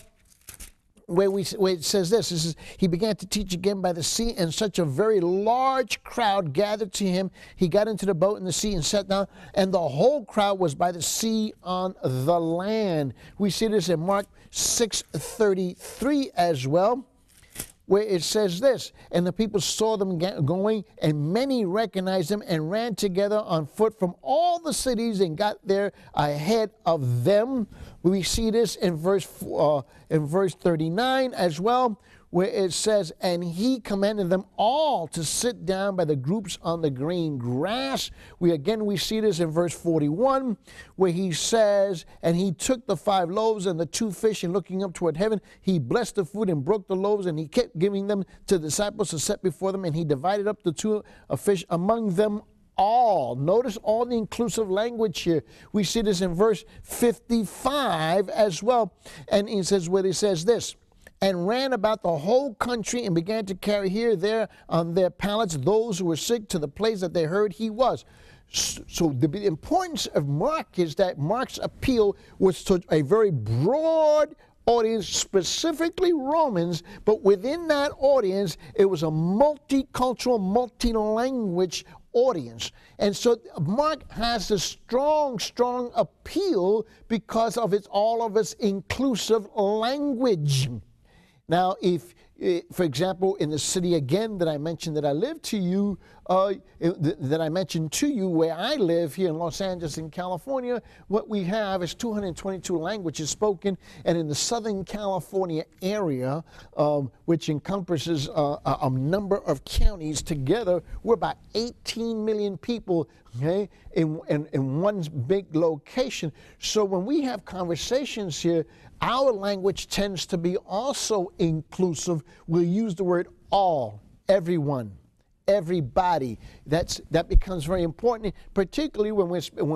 A: where it says this, he began to teach again by the sea, and such a very large crowd gathered to him. He got into the boat in the sea and sat down, and the whole crowd was by the sea on the land. We see this in Mark 6:33 as well, where it says this, and the people saw them going, and many recognized them and ran together on foot from all the cities and got there ahead of them. We see this in verse 39 as well, where it says, and he commanded them all to sit down by the groups on the green grass. We see this in verse 41, where he says, and he took the 5 loaves and the 2 fish, and looking up toward heaven, he blessed the food and broke the loaves, and he kept giving them to the disciples to set before them, and he divided up the 2 fish among them all. Notice all the inclusive language here. We see this in verse 55 as well, and he says, where he says this, and ran about the whole country and began to carry here and there on their pallets those who were sick to the place that they heard he was. So the importance of Mark is that Mark's appeal was to a very broad audience, specifically Romans, but within that audience, it was a multicultural, multi-language audience. And so Mark has a strong, strong appeal because of all of its inclusive language. Now, if For example, in the city again that I mentioned that I live to you, that I mentioned to you where I live here in Los Angeles in California, what we have is 222 languages spoken, and in the Southern California area, which encompasses a number of counties together, we're about 18 million people, okay, in one big location. So when we have conversations here, our language tends to be also inclusive. We'll use the word all, everyone, everybody. That becomes very important, particularly when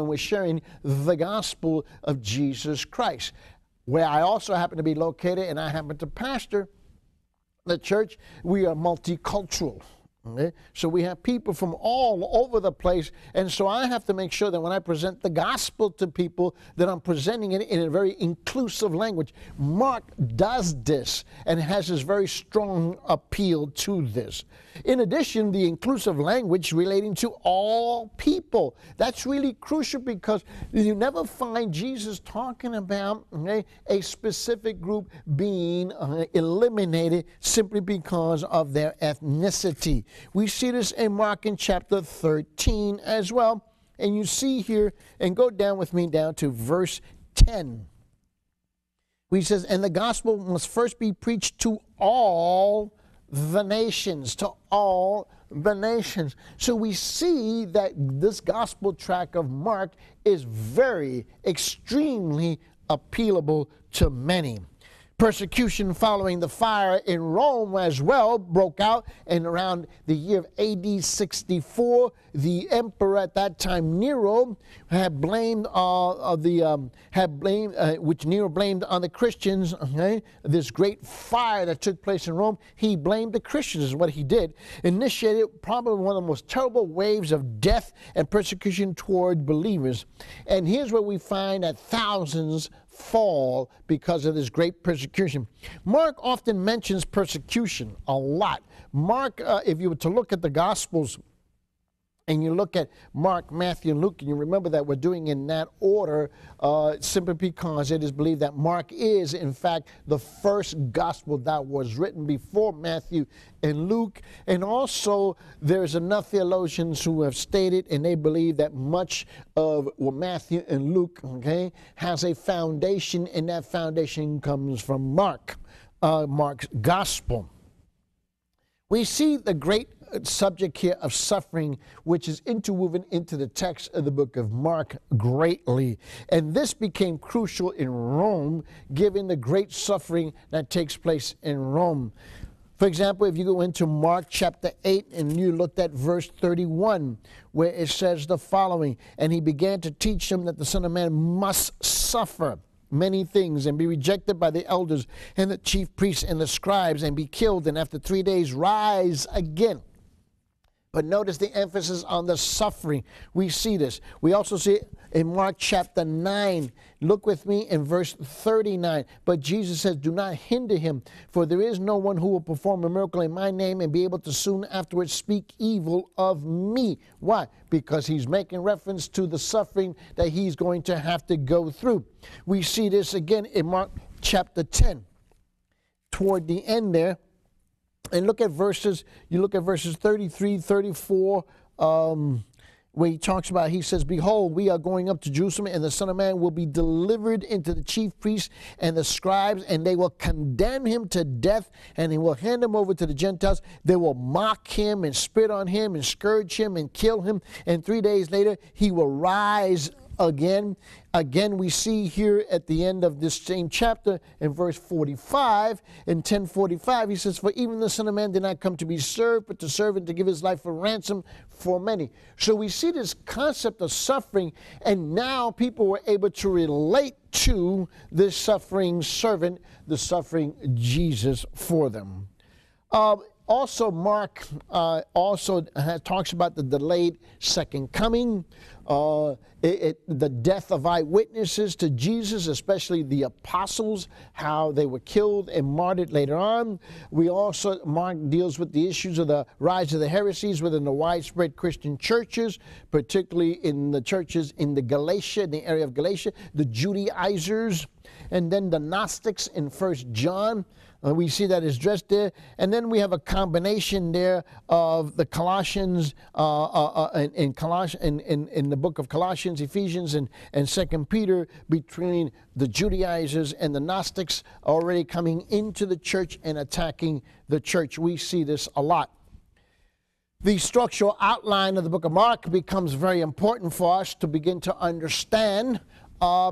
A: we're sharing the gospel of Jesus Christ. Where I also happen to be located, and I happen to pastor the church, we are multicultural. Okay? So we have people from all over the place, and so I have to make sure that when I present the gospel to people, that I'm presenting it in a very inclusive language. Mark does this and has this very strong appeal to this. In addition, the inclusive language relating to all people. That's really crucial because you never find Jesus talking about a specific group being eliminated simply because of their ethnicity. We see this in Mark in chapter 13 as well. And you see here, and go down with me down to verse 10. He says, and the gospel must first be preached to all the nations, to all the nations. So we see that this gospel tract of Mark is very, extremely appealable to many. Persecution following the fire in Rome as well broke out, and around the year of AD 64, the emperor at that time, Nero, had blamed which Nero blamed on the Christians. Okay? This great fire that took place in Rome, he blamed the Christians, is what he did. Initiated probably one of the most terrible waves of death and persecution toward believers. And here's where we find that thousands fall because of this great persecution. Mark often mentions persecution a lot. Mark, if you were to look at the Gospels, and you look at Mark, Matthew, and Luke, and you remember that we're doing in that order simply because it is believed that Mark is, in fact, the first gospel that was written before Matthew and Luke. And also, there's enough theologians who have stated, and they believe that much of what Matthew and Luke, okay, has a foundation, and that foundation comes from Mark, Mark's gospel. We see the great subject here of suffering, which is interwoven into the text of the book of Mark greatly. And this became crucial in Rome, given the great suffering that takes place in Rome. For example, if you go into Mark chapter 8 and you looked at verse 31, where it says the following, and he began to teach them that the Son of Man must suffer many things and be rejected by the elders and the chief priests and the scribes and be killed, and after 3 days rise again. But notice the emphasis on the suffering. We see this. We also see it in Mark chapter 9. Look with me in verse 39. But Jesus says, do not hinder him, for there is no one who will perform a miracle in my name and be able to soon afterwards speak evil of me. Why? Because he's making reference to the suffering that he's going to have to go through. We see this again in Mark chapter 10. Toward the end there, and look at verses 33, 34, where he talks about, he says, behold, we are going up to Jerusalem, and the Son of Man will be delivered into the chief priests and the scribes, and they will condemn him to death, and he will hand him over to the Gentiles. They will mock him and spit on him and scourge him and kill him, and 3 days later he will rise again. Again, we see here at the end of this same chapter in verse 45, in 10:45, he says, for even the Son of Man did not come to be served, but to serve and to give his life a ransom for many. So we see this concept of suffering, and now people were able to relate to this suffering servant, the suffering Jesus for them. Also, Mark also talks about the delayed second coming. the death of eyewitnesses to Jesus, especially the apostles, how they were killed and martyred later on. Mark deals with the issues of the rise of the heresies within the widespread Christian churches, particularly in the churches in the area of Galatia, the Judaizers, and then the Gnostics in 1 John. We see that is addressed there. And then we have a combination there of the Colossians, in the book of Colossians, Ephesians, and 2 Peter, between the Judaizers and the Gnostics already coming into the church and attacking the church. We see this a lot. The structural outline of the book of Mark becomes very important for us to begin to understand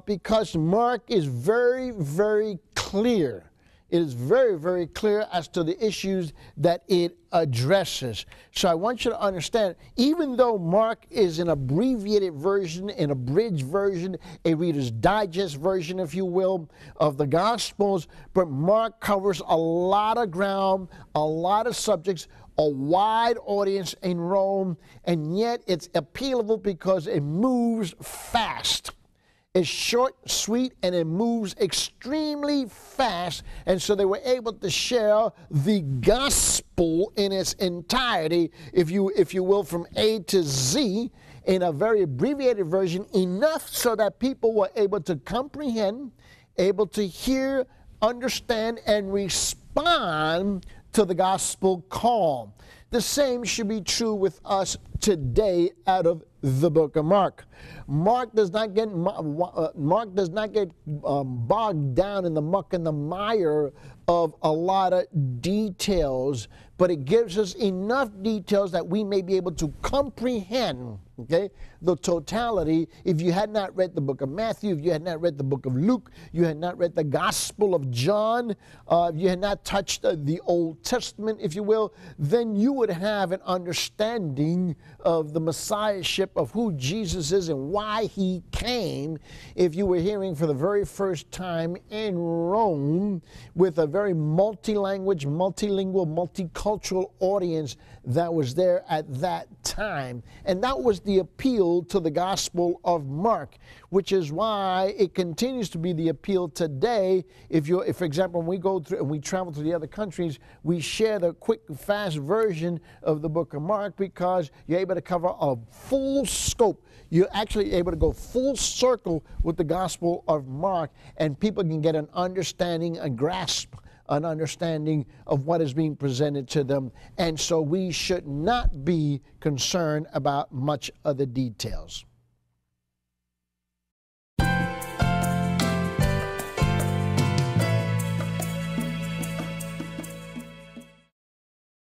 A: because Mark is very, very clear. It is very, very clear as to the issues that it addresses. So I want you to understand, even though Mark is an abbreviated version, an abridged version, a Reader's Digest version, if you will, of the Gospels, but Mark covers a lot of ground, a lot of subjects, a wide audience in Rome, and yet it's appealable because it moves fast. It's short, sweet, and it moves extremely fast. And so they were able to share the gospel in its entirety, if you will, from A to Z, in a very abbreviated version, enough so that people were able to comprehend, able to hear, understand, and respond to the gospel call. The same should be true with us today out of the book of Mark. Mark does not get bogged down in the muck and the mire of a lot of details, but it gives us enough details that we may be able to comprehend, okay, the totality. If you had not read the book of Matthew, if you had not read the book of Luke, you had not read the Gospel of John, if you had not touched the Old Testament, if you will, then you would have an understanding of the Messiahship, of who Jesus is and why he came, if you were hearing for the very first time in Rome with a very multi-language, multilingual, multicultural audience that was there at that time. And that was the appeal to the Gospel of Mark, which is why it continues to be the appeal today. If, for example, when we go through and we travel to the other countries, we share the quick, fast version of the book of Mark because you're able to cover a full scope. You're actually able to go full circle with the Gospel of Mark, and people can get an understanding, a grasp, an understanding of what is being presented to them. And so we should not be concerned about much of the details.